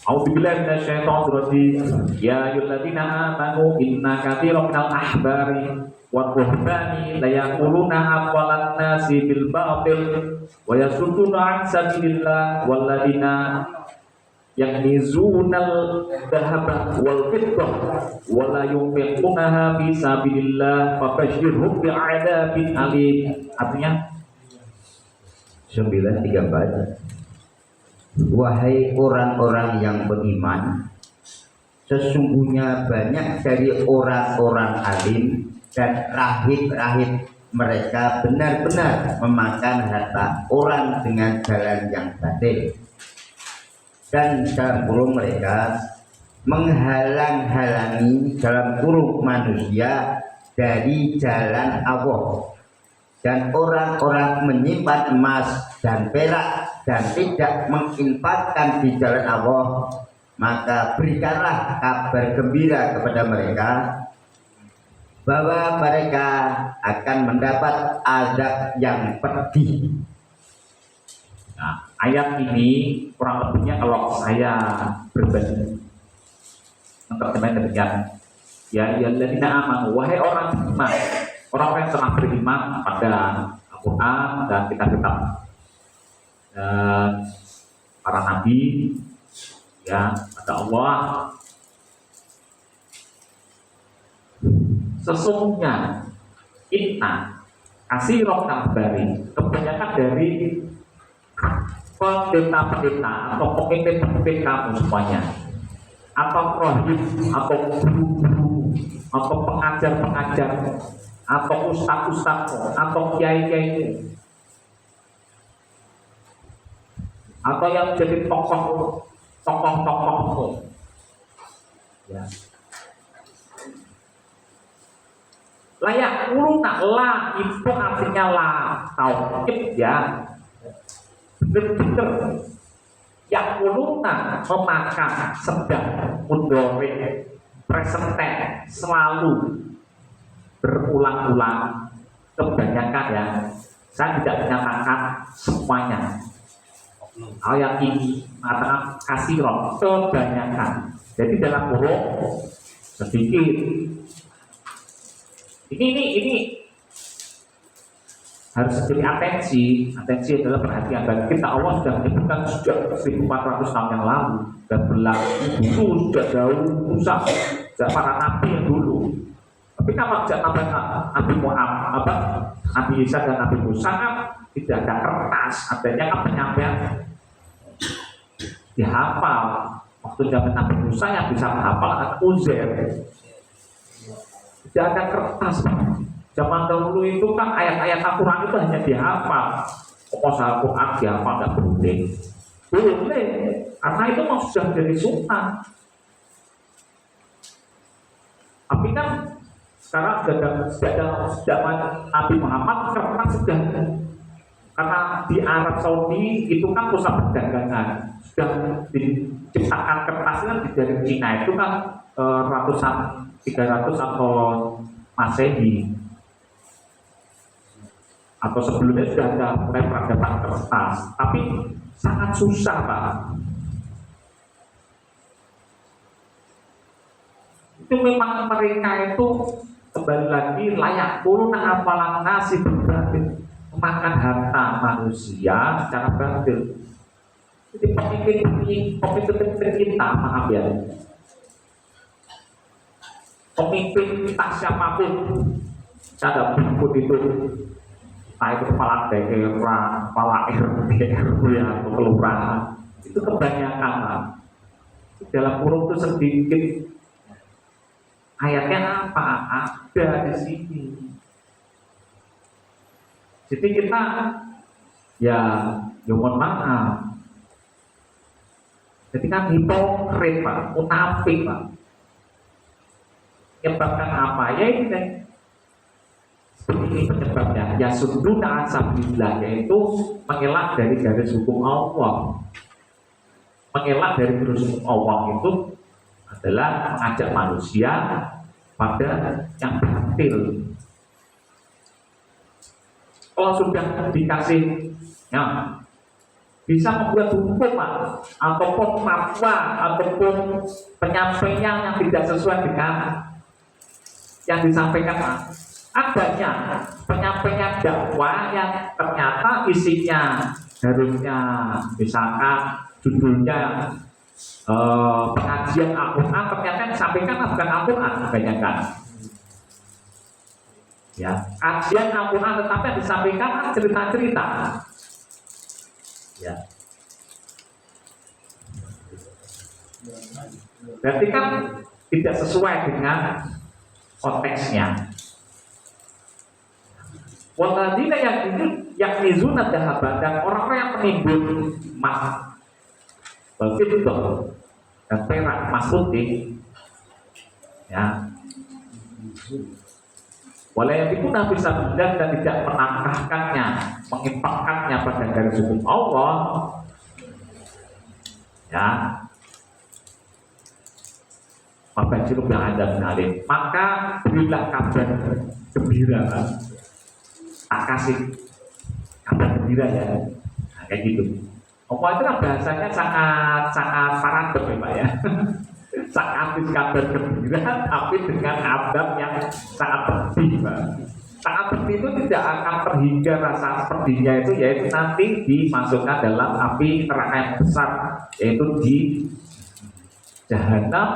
A'udzubillahi minasyaitonir rajim. Ya ayyuhalladzina amanu inna katsiran minal ahbari wa ruhbani la yaquluna amwalan nasi bil batil wa yasudduna an sabilillah walladzina yaknizunal dhahaba wal fiddah wa la yunfiqunaha fi sabilillah fabashshirhum bi'adzabin alim. Artinya 934. Wahai orang-orang yang beriman, sesungguhnya banyak dari orang-orang alim dan rahib-rahib mereka benar-benar memakan harta orang dengan jalan yang batil, dan dalam kurung mereka menghalang-halangi dalam kurung manusia dari jalan Allah, dan orang-orang menyimpan emas dan perak dan tidak menginfakkan di jalan Allah, maka berikanlah kabar gembira kepada mereka bahwa mereka akan mendapat azab yang pedih. Nah, ayat ini kurang lebihnya kalau saya berbagi menerjemahkan demikian. Ya ayyuhalladzina amanu, wahai orang beriman, orang-orang yang telah beriman pada Al-Quran dan kitab-kitab dan para nabi, ya kata Allah, sesungguhnya inna kasih roh kabari, kebanyakan dari pendeta-pendeta atau pemimpin-pemimpin kamu semuanya, atau rohib, atau guru-guru, atau pengajar-pengajar, atau ustaz-ustazmu, atau kiai-kiaimu, atau yang jadi tokoh-tokohmu, ya. Layak uluna, la itu artinya la tauhid, ya, bener-bener yang uluna memakan sedang mudore present tense selalu berulang-ulang, kebanyakan ya, saya tidak menyatakan semuanya. Ayat ini mengatakan kasirah, kebanyakan. Jadi dalam huruf sedikit. Ini harus jadi atensi. Atensi adalah perhatian bagi kita. Allah sudah menyebutkan sejak 1400 tahun yang lalu dan berlaku itu sudah jauh usah sejak para nabi yang dulu. Tapi kalau sejak Nabi Muhammad, Nabi Isa dan Nabi Musa kan tidak ada kertas, adanya kan penyampaian dihafal. Waktu zaman Nabi Musa yang bisa menghafal kan Uzair. Tidak ada kertas. Zaman dahulu itu kan ayat-ayat Al-Quran itu hanya dihafal. Pokoknya Al-Quran dihafal nggak boleh. Boleh, karena itu mau sudah jadi sunnah. Tapi kan sekarang sudah zaman Nabi Muhammad kertas sudah, karena di Arab Saudi itu kan pusat perdagangan, sudah diciptakan kertasnya dari Cina itu kan ratusan 300 atau Masehi, atau sebelumnya sudah ada mulai peradaban kertas, tapi sangat susah Pak. Itu memang mereka itu kembali lagi layak kuruna apalan nasi berbatin, memakan harta manusia secara batil. Jadi pemimpin kita, maaf ya, pemimpin tak siapapun, ada berikut itu, entah itu kepala daerah, kepala RT, RW atau kelurahan, itu kebanyakan Pak. Dalam kurung itu sedikit. Ayatnya apa? Ada di sini. Jadi kita ya mohon maaf. Jadi kan hipokrit Pak, munafik Pak. Menyebabkan apa? Ya ini seperti ini penyebabnya. Ya suduna asabilillah, yaitu mengelak dari garis hukum Allah. Mengelak dari garis hukum Allah itu adalah mengajak manusia pada yang batil. Kalau sudah dikasih, ya, bisa membuat hukum Pak, ataupun fatwa, ataupun penyampaian yang tidak sesuai dengan yang disampaikan Pak. Adanya penyampaian dakwah yang ternyata isinya harusnya misalkan judulnya pengajian Al-Quran, ternyata yang disampaikan bukan Al-Quran kebanyakan. Ya, kajian Al-Quran tetapi yang disampaikan cerita-cerita. Ya. Berarti kan tidak sesuai dengan konteksnya. Waladina yang nizuna dahaban, dan orang-orang yang menimbun emas, berarti itu dan perak, emas putih, ya. Boleh yang itu Nabi Sabda dan tidak menangkahkannya, mengimpakkannya pada garis hukum Allah, ya. Maka jeruk yang ada menarik, maka berilah kabar gembira, tak kasih kabar gembira ya, nah, kayak gitu. Allah itu kan bahasanya sangat paradoks ya Pak ya. Sangat kabar gembira tapi dengan adab yang sangat pedih Pak. Sangat pedih itu tidak akan terhingga rasa pedihnya itu, yaitu nanti dimasukkan dalam api neraka yang besar, yaitu di Jahanam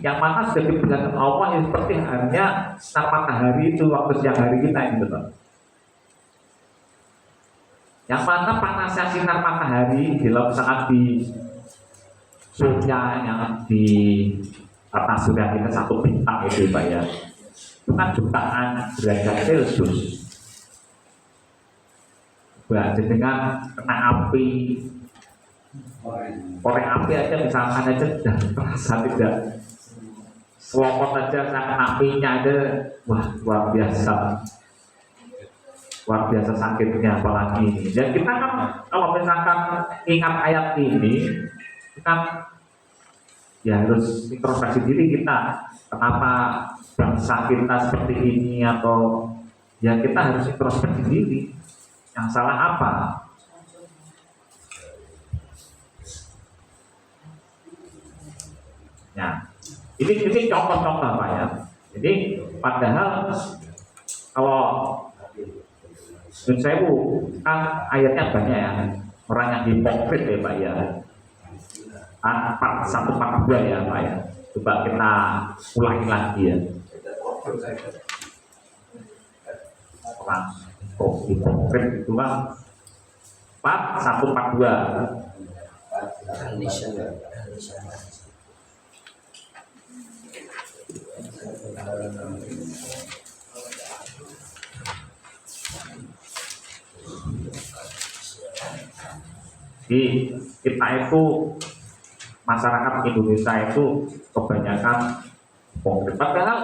yang mana sudah diperlihatkan Allah yang seperti halnya sinar matahari itu waktu siang hari kita itu loh. Yang mana panasnya sinar matahari di saat di surya yang di atas surya kita satu bintang itu Pak ya, itu kan jutaan derajat Celcius. Berarti dengan kena api, korek api aja misalkan aja sudah terasa tidak selopot aja kena apinya ada, wah luar biasa sakitnya apalagi ini. Dan kita kan kalau misalkan ingat ayat ini kan ya harus introspeksi diri kita, kenapa bangsa kita seperti ini, atau ya kita harus introspeksi diri, yang salah apa. Nah, ini contoh-contoh Pak ya. Jadi padahal kalau menurut saya kan ayatnya banyak ya, orang yang hipokrit ya Pak ya. 142 ya Pak ya. Coba kita ulangi lagi ya. Orang hipokrit itu kan 142. Di kita itu masyarakat Indonesia itu kebanyakan hipokrit. Padahal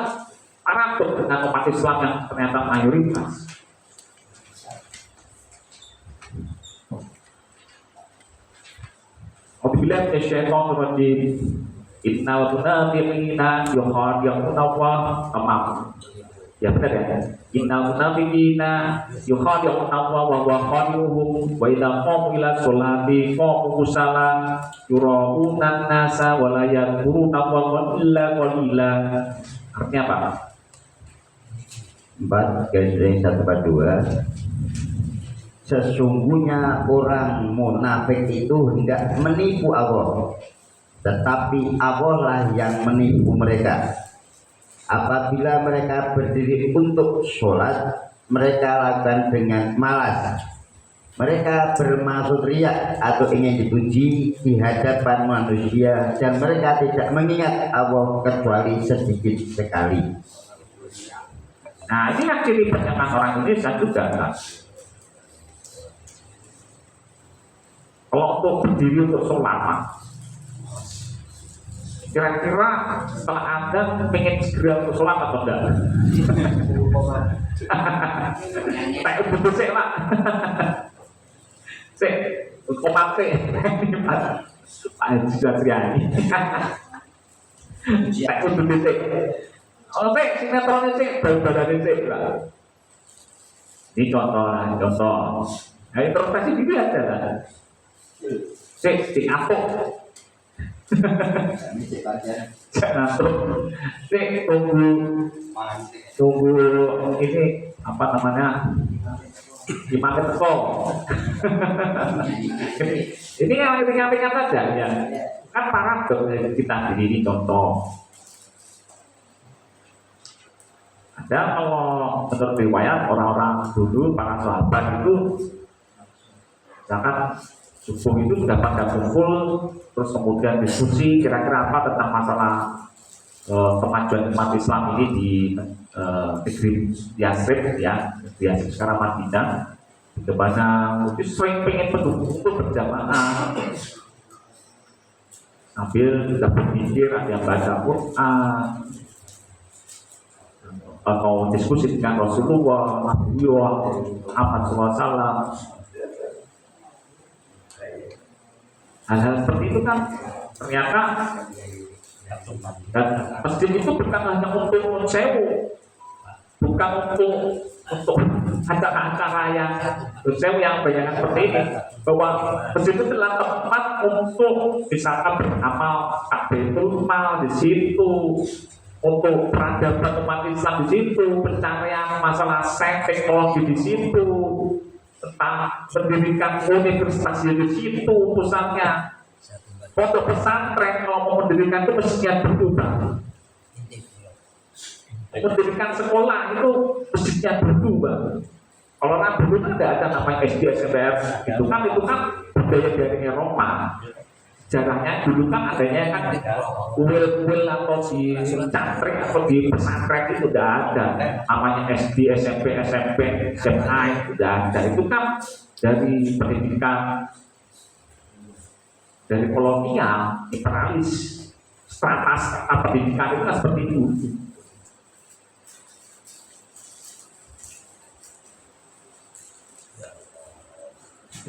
paradoks dengan umat Islam yang ternyata mayoritas. Apabila syaitan rajim innal munafiqina yukhadi'una Allah, tamam. Ya benar ya. Innal munafiqina yukhadi'una Allah wa huwa khadi'uhum wa idza qamu ila sholati qamu kusala yura'una nasa wa la yadhkuruna Allah illa qalila. Artinya apa? 4-142. Sesungguhnya orang munafik itu hendak menipu Allah, tetapi Allah lah yang menipu mereka. Apabila mereka berdiri untuk sholat, mereka lakukan dengan malas. Mereka bermaksud riya atau ingin dipuji di hadapan manusia, dan mereka tidak mengingat Allah kecuali sedikit sekali. Nah, ini kan ciri banyak orang Indonesia juga kan. Kalau untuk berdiri untuk sholat, kira-kira setelah Anda pengen segera untuk sholat atau enggak? Tak butuh sih Pak. Sih, komat sih. Pak Haji Jasriani. Tak butuh sih. Oh sih, sinetronnya sih, badan sih Pak. Ini contoh. Nah, introspeksi diri aja lah. Sik apok. Jangan tunggu ini apa namanya di market toko. Ini yang ringan-ringan saja ya. Kan paradoks kita ini contoh. Ada kalau menurut riwayat orang-orang dulu para sahabat itu misalkan subuh itu sudah pada kumpul, terus kemudian diskusi kira-kira apa tentang masalah kemajuan umat Islam ini di negeri Yasrib ya, negeri Yasrib sekarang Madinah, di mana itu sering pengen pendukung itu berjamaah sambil sudah berpikir, ada yang baca Quran atau diskusi dengan Rasulullah, Nabiullah Muhammad SAW. Hal-hal seperti itu kan ternyata, dan masjid itu bukan hanya untuk sewu, bukan untuk acara-acara yang sewu yang banyak seperti ini, bahwa masjid itu adalah tempat untuk misalkan beramal takbiratul mal di situ, untuk peradaban umat Islam di situ, pencarian masalah sains teknologi di situ, tentang pendidikan universitas di situ pusatnya. Pondok pesantren kalau mau mendirikan itu mestinya dulu Bang. Mendirikan sekolah itu mestinya dulu Bang. Kalau dulu kan tidak ada namanya SD, SMPR itu kan budaya dari Eropa. Sejarahnya dulu kan adanya kan kuil-kuil atau di cantrik atau di pesantren itu tidak ada namanya SD, SMP, SMA itu tidak ada. Itu kan dari pendidikan dari kolonial, imperialis, strata pendidikan itu kan seperti itu.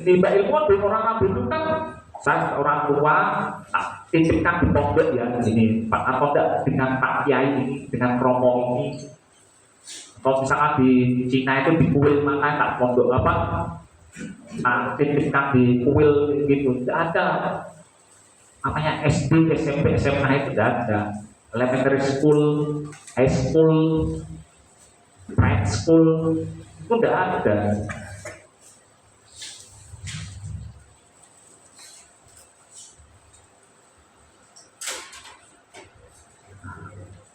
Di ilmu di orang dulu kan saya orang tua titipkan di pondok ya ini Pak atau tidak dengan Pak Kiai ini dengan romo ini atau misalkan di Cina itu di kuil mana tak pondok apa titipkan di kuil gitu tidak ada namanya SD, SMP, SMA itu tidak ada elementary school, high school, private school itu tidak ada.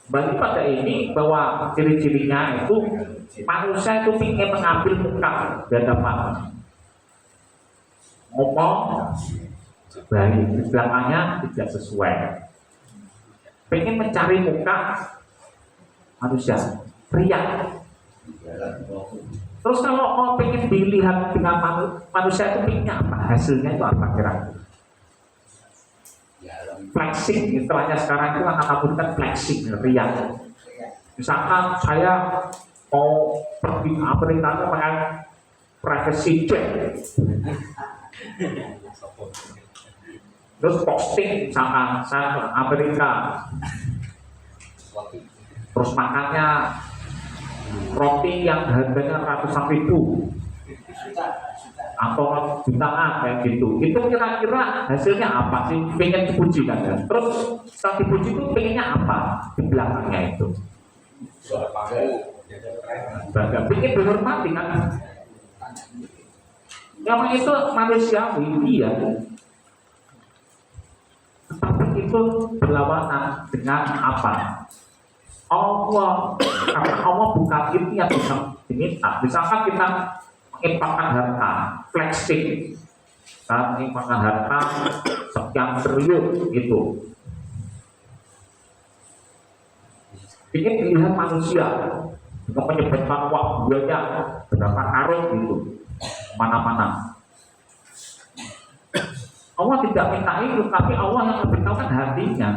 Bagi pada ini bahwa ciri-cirinya itu manusia itu ingin mengambil muka di hadapan ngomong baik belakangnya tidak sesuai, pengen mencari muka manusia riak. Terus kalau mau pengen dilihat dengan manusia itu pengennya apa, hasilnya itu apa kira-kira? Flexing, istilahnya sekarang itu anak kan flexing, riak. Misalkan saya mau pergi Amerika pakai privacy jet, terus posting misalkan saya ke Amerika, terus makannya roti yang harganya ratusan ribu atau jutaan kayak gitu, itu kira-kira hasilnya apa sih? Pengen dipuji kan ya? Terus setelah dipuji itu pengennya apa di belakangnya itu? Pengen dihormati kan? Memang itu manusiawi dia, tapi itu berlawanan dengan apa? Allah, karena Allah bukan itu yang bisa diminta. Misalkan kita mengimpakkan harta, flexing, kita mengimpakkan harta sekian triliun itu, ingin dilihat manusia dengan menyebutkan wah banyak berapa karung gitu, mana-mana. Allah tidak minta itu, tapi Allah yang memberitahu kan hatinya.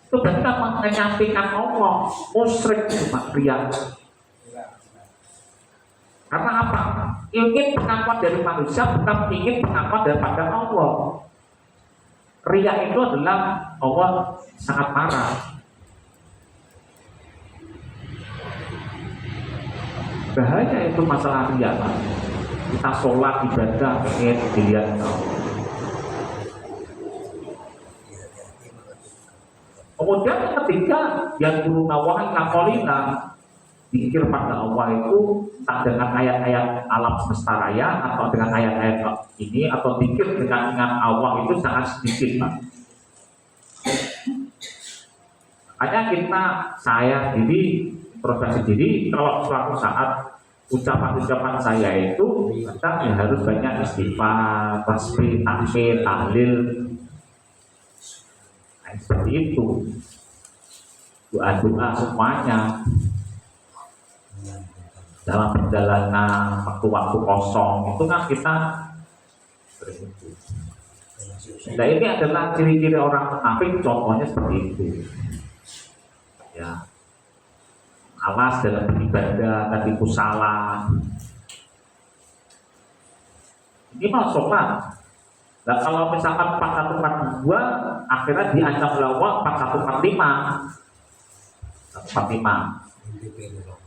Itu berarti kan menyampaikan Allah, musyrik cuma riya. Karena apa? Ingin pengakuan dari manusia bukan ingin pengakuan daripada Allah. Riya itu adalah Allah sangat marah. Bahaya itu masalah riya. Kita sholat ibadah ingin dilihat Allah. Kemudian yang ketiga, yang guru nawahan ngakolina, dikir pada Allah itu tak dengan ayat-ayat alam semesta raya atau dengan ayat-ayat ini, atau dikir dengan Allah itu sangat sedikit Pak. Hanya saya diri introspeksi diri, kalau suatu saat ucapan-ucapan saya itu kita ya harus banyak istighfar, tasbih, takbir, tahlil, seperti itu, doa-doa semuanya dalam perjalanan waktu-waktu kosong itu kan kita bersyukur. Nah ini adalah ciri-ciri orang munafik, contohnya seperti itu ya, alas dalam beribadah tapi salah, ini malah sholat. Nah kalau misalkan 4142 akhirnya diancam lawan 4145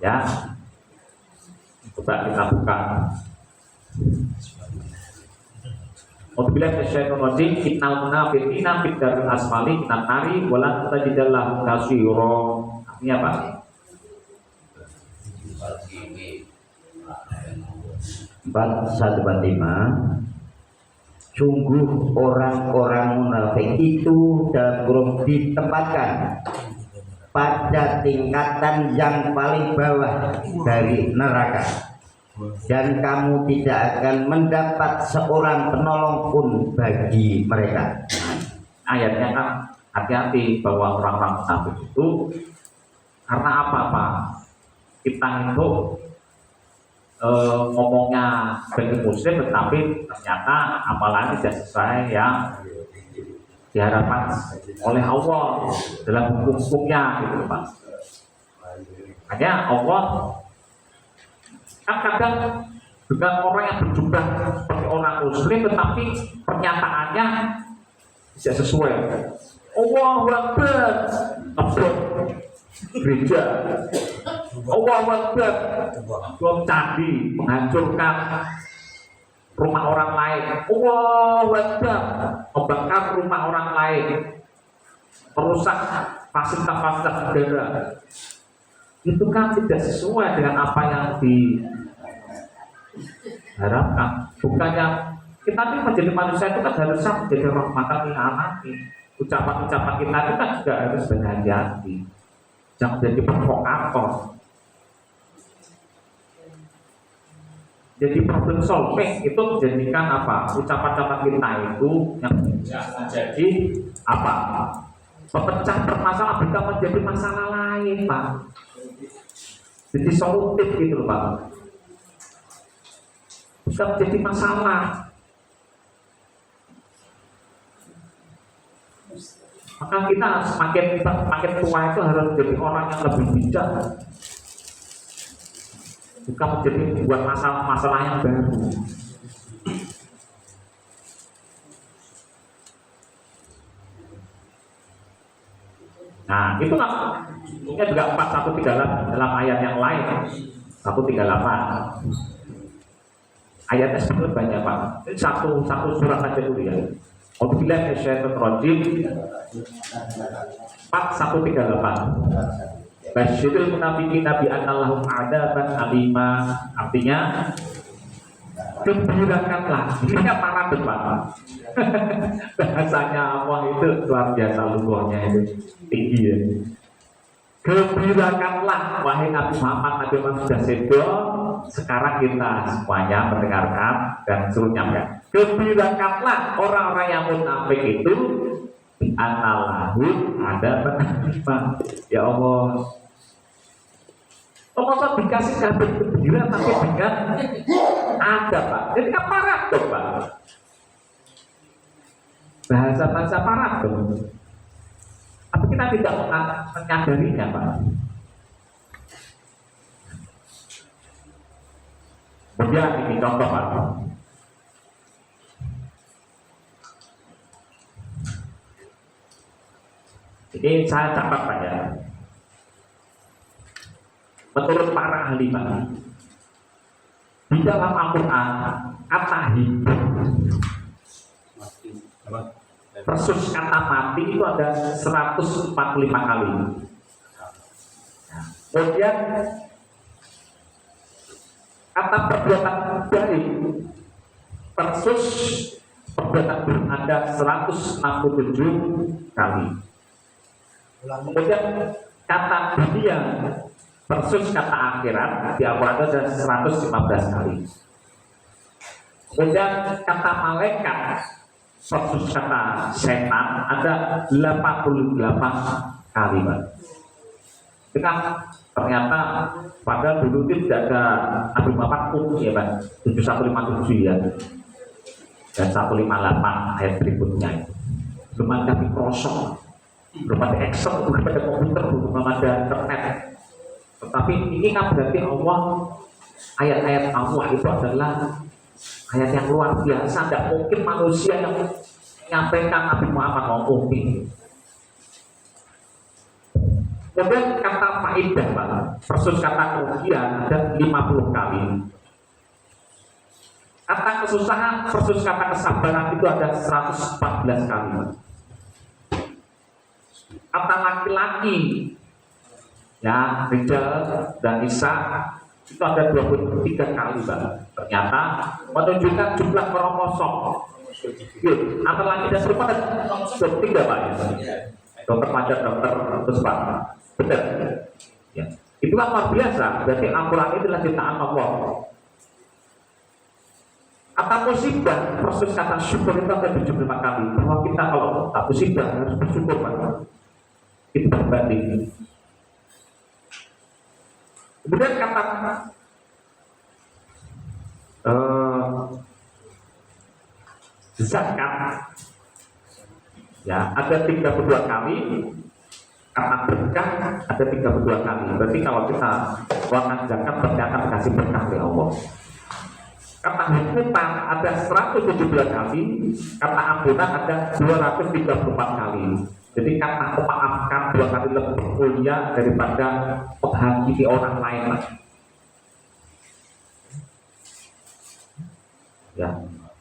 ya, coba kita buka. Wabillahi minasyaitonir rajim. Innal munafiqina fid daril asfali minan nari wa lan tajida lahum nasira. Artinya apa? Bab 145. sungguh orang-orang munafik itu dalam kurung ditempatkan pada tingkatan yang paling bawah dari neraka, dan kamu tidak akan mendapat seorang penolong pun bagi mereka. Ayatnya kan hati-hati bahwa orang-orang munafik itu karena apa-apa kita itu ngomongnya bagi muslim, tetapi ternyata amalannya tidak sesuai yang diharapkan oleh Allah dalam hukum-hukumnya gitu Pak. Hanya Allah kan kadang dengan orang yang berjubah seperti orang muslim tetapi pernyataannya tidak sesuai. Allahu Akbar, abad gereja. Allahu Akbar, bom candi, menghancurkan rumah orang lain. Allahu Akbar, membakar rumah orang lain, merusak fasilitas-fasilitas negara. Itu kan tidak sesuai dengan apa yang diharapkan. Bukannya kita ini menjadi manusia itu kan harusnya menjadi rahmatan lil alamin. Ucapan-ucapan kita itu kan juga harus berhati-hati. Jangan jadi provokator. Jadi problem solving itu menjadikan apa? Ucapan-ucapan kita itu yang menjadi apa? Pemecah permasalahan bukan menjadi masalah lain, Pak. Jadi solutif gitu loh, Pak. Bukan menjadi masalah. Maka kita semakin tua itu harus menjadi orang yang lebih bijak, bukan menjadi buat masalah yang baru. Nah, itulah mungkin juga 4138 dalam ayat yang lain 138. Ayatnya sebenarnya banyak, Pak. Ini satu surat aja dulu ya. Alhamdulillah kesyaitan rajim 4138. Basyiril munafiqin bi annallahum adaban alima. Artinya gembirakanlah. Ini kan para depan. Bahasanya Allah itu luar biasa, luguhnya itu tinggi ya. Gembirakanlah wahai Nabi Muhammad, Nabi Muhammad sudah sedo. Sekarang kita semuanya mendengarkan dan suruh nyampaikan. Gembirakanlah orang-orang yang munafik itu analahum ada penafik. Ya Allah, Allah dikasih kabar gembira tapi dengan ada, Pak. Jadi kan paradok, Pak. Bahasa paradok. Tapi kita tidak menyadarinya, Pak. Kemudian ini contoh, Pak. Ini saya catat, Pak ya. Menurut para ahli, Pak, di dalam Al-Quran kata hidup versus kata mati itu ada 145 kali. Kemudian kata perbuatan baik versus perbuatan buruk ada 167 kali. Kemudian kata dunia versus kata akhirat di Al-Quran ada 115 kali. Kemudian kata malaikat versus kata setan ada 88 kali, Pak. Dengan ternyata pada dulu tidak ada Nabi Muhammad pun ya, Pak. 7157 ya. Dan 158 ayat berikutnya. Belum ada Microsoft, belum ada Excel, belum ada komputer, belum ada internet. Tetapi ini kan berarti Allah, ayat-ayat Allah itu adalah ayat yang luar biasa. Tidak mungkin manusia yang menyampaikan Nabi Muhammad ngomongin. Kemudian kata faidah, Pak, versus kata kerugian ada 50 kali. Kata kesusahan versus kata kesabaran itu ada 114 kali. Kata laki-laki, ya, rijal dan nisa itu ada 23 kali Pak. Ternyata menunjukkan jumlah kromosom. Yuk, antara laki dan perempuan ada 23 Pak. Dokter Fajar, dokter Puspa. Benar. Ya. Itu kan luar biasa. Berarti Al-Quran itu adalah ciptaan Allah. Kata musibah, proses kata syukur itu ada 75 kali. Bahwa kita kalau tak musibah harus bersyukur Pak. Itu berbanding. Kemudian kata zakat, ya ada 32 kali. Kata berkah ada 32 kali. Berarti kalau kita keluarkan zakat berarti akan dikasih berkah oleh Allah. Kata hukuman ada 117 kali. Kata ampunan ada 234 kali. Jadi kata memaafkan 2 kali lebih mulia daripada menghakimi orang lain. Ya.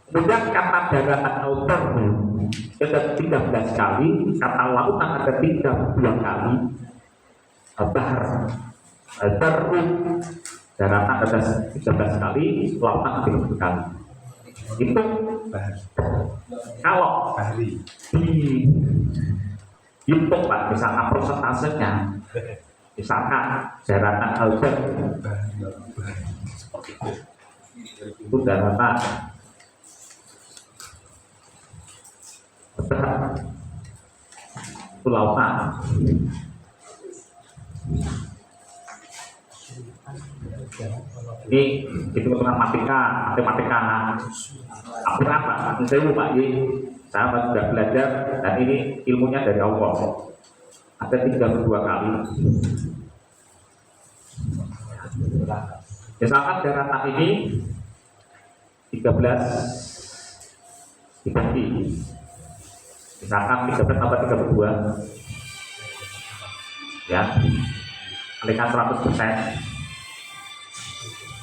Kemudian kata daratan al-barru ada 13 kali, kata lautan ada 32 kali, bahar al-barru daratan ada 13 kali, lautan ada 30 kali. Itu kalau di hitung Pak, misalkan persentasenya, misalkan daratan al-barru itu daratan itu lautan. Ini itu matematika akurat Pak. Saya lupa saya sudah belajar dan ini ilmunya dari Allah. Ada 32 kali. Misalkan daratan ini 13 dibagi. Misalkan 13 tambah 32 ya, kalikan 100%,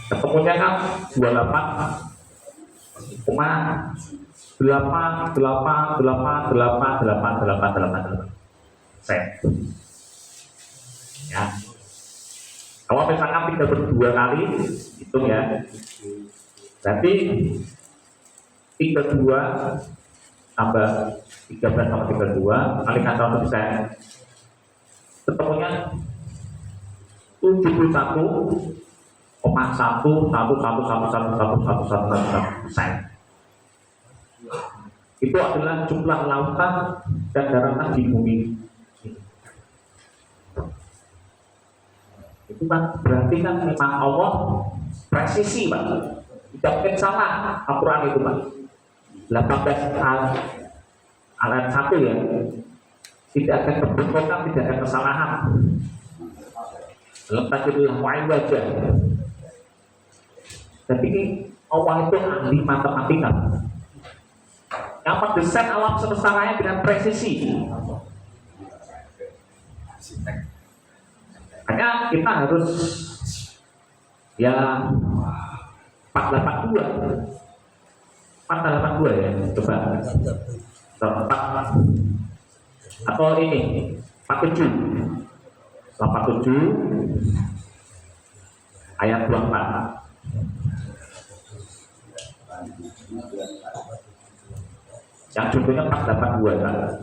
ketemunya kan 28,8888888 ya. Kalau misalkan 32 kali hitung ya, berarti 32 tambah 13 tambah 32 kalikan 100%, ketemunya 71,111111111%. Itu adalah jumlah lautan dan daratan di bumi. Itu kan berarti kan memang Allah presisi Pak, tidak mungkin salah Al-Quran itu Pak. 18 ayat 1 ya, tidak akan kebengkokan, tidak ada kesalahan. Letaklah wajah. Tapi Allah itu ahli matematika yang mendesain alam semesta raya dengan presisi. Hanya kita harus ya 482 ya, coba 4 atau ini 47 ayat 24. Yang jumlahnya 482 kan?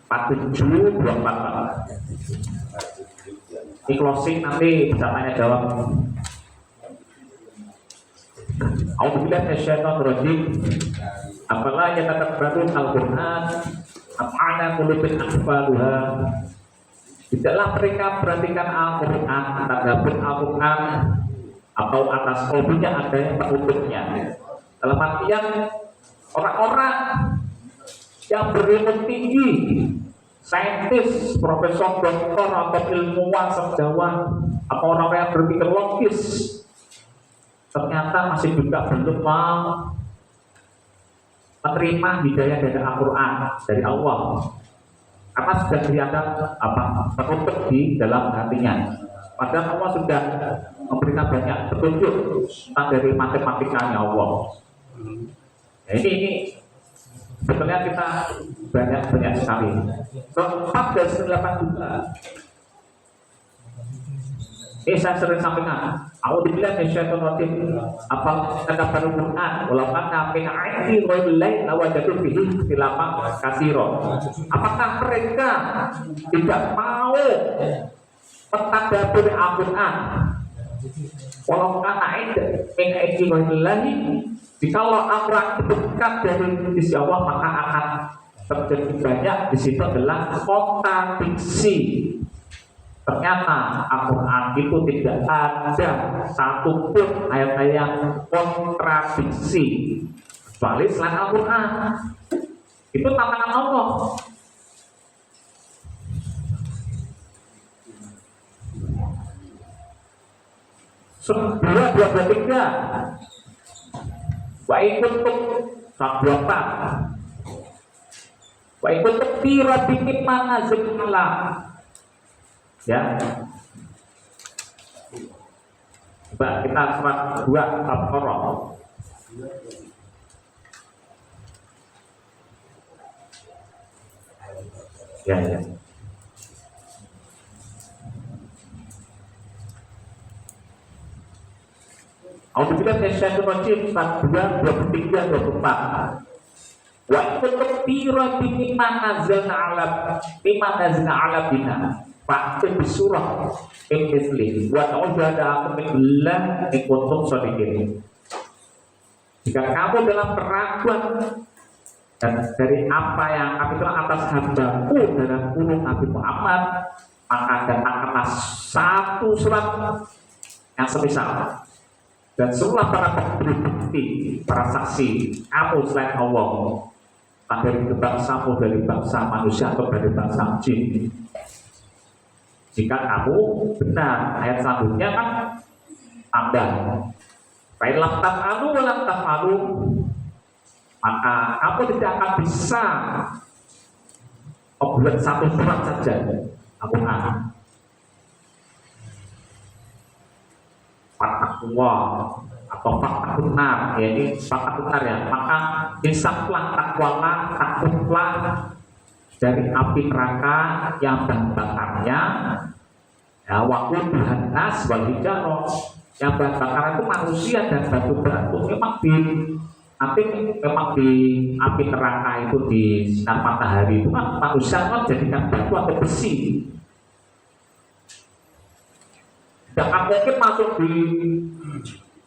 47 24. Ini closing nanti bisa tanya jawab. A'udzubillahi minasyaitonir rajim. Apalah yatadabbarun al-Qur'an am'ana qulubin aqfaluha. Tidaklah mereka perhatikan Al-Quran, tadabbur Al-Quran, atau atas kolbunya ada yang penutupnya. Dalam artian orang-orang yang berilmu tinggi, saintis, profesor, doktor, atau ilmuwan, sejawat, atau orang yang berpikir logis, ternyata masih juga belum mau menerima hidayah dari Al-Quran, dari Allah. Karena sudah kelihatan penutup di dalam hatinya. Padahal Allah sudah memberikan banyak petunjuk tentang dari matematikanya Allah. Nah, ini sebetulnya kita banyak sekali. 4 dari 8 juga. Saya sering sampaikan, aku dibilang syaitan rajim. Apa kata Quran? Walau kata min aidi ghairillah lawajadu fihi ikhtilafan katsira. Apakah mereka tidak mau mentadabburi Al-Quran? Walau kata min aidi ghairillah, jikalau Al-Quran dekat dari sisi Allah, maka akan terjadi banyak di situ adalah kontradiksi. Ternyata Al-Quran itu tidak ada satupun ayat-ayat yang kontradiksi kecuali selain Al-Quran. Itu tantangan Allah. Dua tiga. Wa ikut sabdapa. Wa ikut tira bikin mana ziklah. Ya, coba kita surat 2 Al-Baqarah. Ya. Alhamdulillah syaitan rajim surat 2 23 24. Wa kuntum tira bima nazalna ala bina. Fakir surah Ibn buat Allah aku billah ikutum sodikin. Jika kamu dalam keraguan dan dari apa yang kami telah atas hambaku dalam kurung Nabi Muhammad, maka datangkanlah satu surat yang semisal dan seluruh para pemberi bukti, para saksi kamu selain Allah, dari bangsamu, dari bangsa manusia atau dari bangsa jin. Jika kamu benar, ayat selanjutnya kan tambah. Fa'ilam taf'alu walam taf'alu, maka kamu tidak akan bisa membuat satu surat saja. Al-Quran. Fattakullah atau fattakunar, ya ini fattakunar ya. Maka insaflah, takutlah dari api neraka yang bahan bakarnya ya, waktu Tuhan nas wal hijarah, yang bahan bakar itu manusia dan batu-batu. Memang di api neraka itu di sinar matahari itu kan manusia kan jadikan batu atau besi. Jangan mungkin masuk di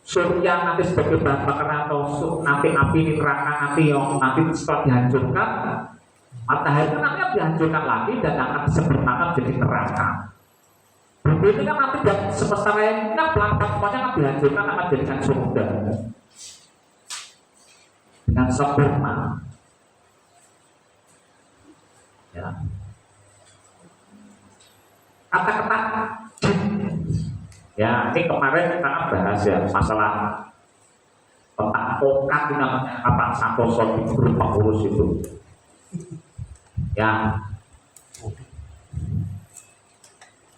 surya nanti sebagai bahan bakar atau nanti api neraka nanti yang nanti setelah dihancurkan, matahari itu nanti dihancurkan lagi dan akan disempurnakan jadi neraka. Bumi ini kan nanti dan semesta raya ini kan pelan-pelan semuanya akan dihancurkan, akan jadikan surga dengan sempurna. Ya. Kata-kata ya, ini kemarin kita bahas ya masalah tentang okat itu namanya apa, santoso di grup pengurus itu. Ya,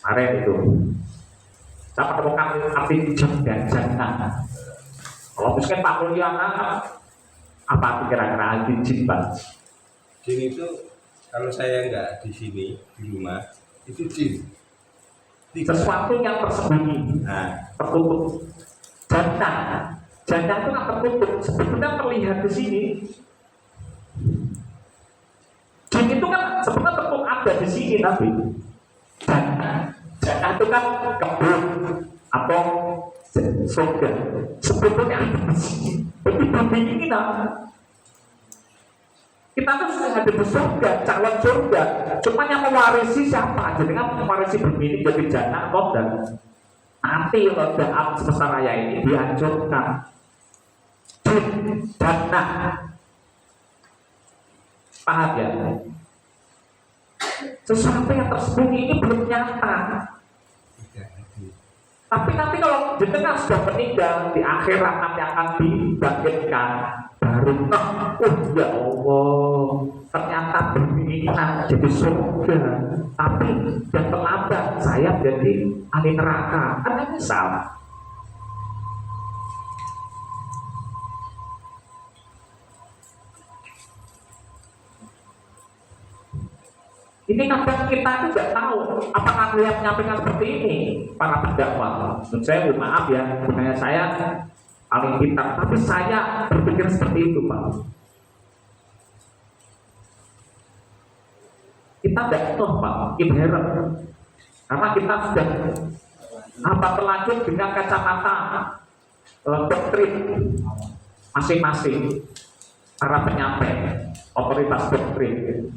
kemarin itu saya menemukan arti jin dan jannah. Kalau misalkan Pak Mulyana apa arti kira-kira arti jin, Pak? Jin itu kalau saya nggak di sini di rumah itu jin. Sesuatu yang tersembunyi, tertutup. Jannah itu kan tertutup, sebetulnya terlihat di sini. Jin itu kan sebenarnya tertutup ada di sini tapi jannah itu kan kebun atau surga, sebetulnya ada di sini. Tapi bumi ini kita kan sudah ada di surga, calon surga. Cuma yang mewarisi siapa? Jadi kan mewarisi bumi ini jadi jannah atau dan nanti roda alam semesta raya ini dihancurkan. Jannah, paham ya? Sesuatu yang tersembunyi ini belum nyata. Tapi nanti kalau jenengan sudah meninggal di akhirat nanti akan dibangkitkan. Baru ya Allah, ternyata bumi ini jadi surga, tapi dan terlambat saya jadi ahli neraka. Ada misal. Ini kadang kita itu nggak tahu apakah beliau menyampaikan seperti ini para pendakwa. Menurut saya, maaf ya, bukannya saya paling pintar, tapi saya berpikir seperti itu, Pak. Kita tidak tahu, Pak, inherent, karena kita sudah terlanjur dengan kacamata doktrin masing-masing para penyampai otoritas doktrin,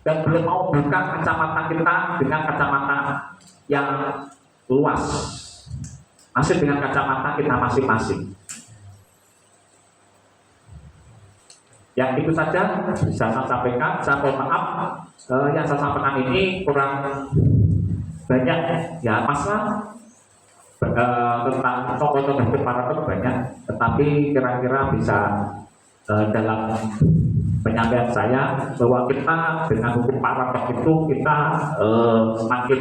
dan belum mau buka kacamata kita dengan kacamata yang luas, masih dengan kacamata kita masing-masing. Yang itu saja bisa saya sampaikan. Saya mohon maaf, yang saya sampaikan ini kurang banyak ya, masalah tentang tokoh-tokoh komparator banyak, tetapi kira-kira bisa dalam penyampaian saya bahwa kita dengan hukum paragraf itu kita semakin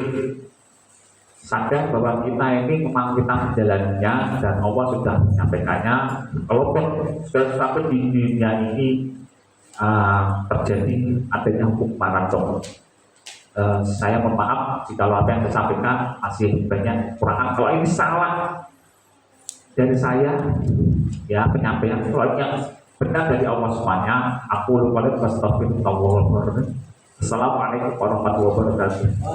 sadar bahwa kita ini memang kita menjalannya, dan Allah sudah menyampaikannya. Kalaupun sesuatu di dunia ini terjadi adanya hukum paragraf, saya mohon maaf jika apa yang saya sampaikan masih banyak kekurangan. Kalau ini salah dari saya, ya penyampaian, kalau yang benar dari Allah semuanya, aku lupa. Assalamualaikum warahmatullahi wabarakatuh.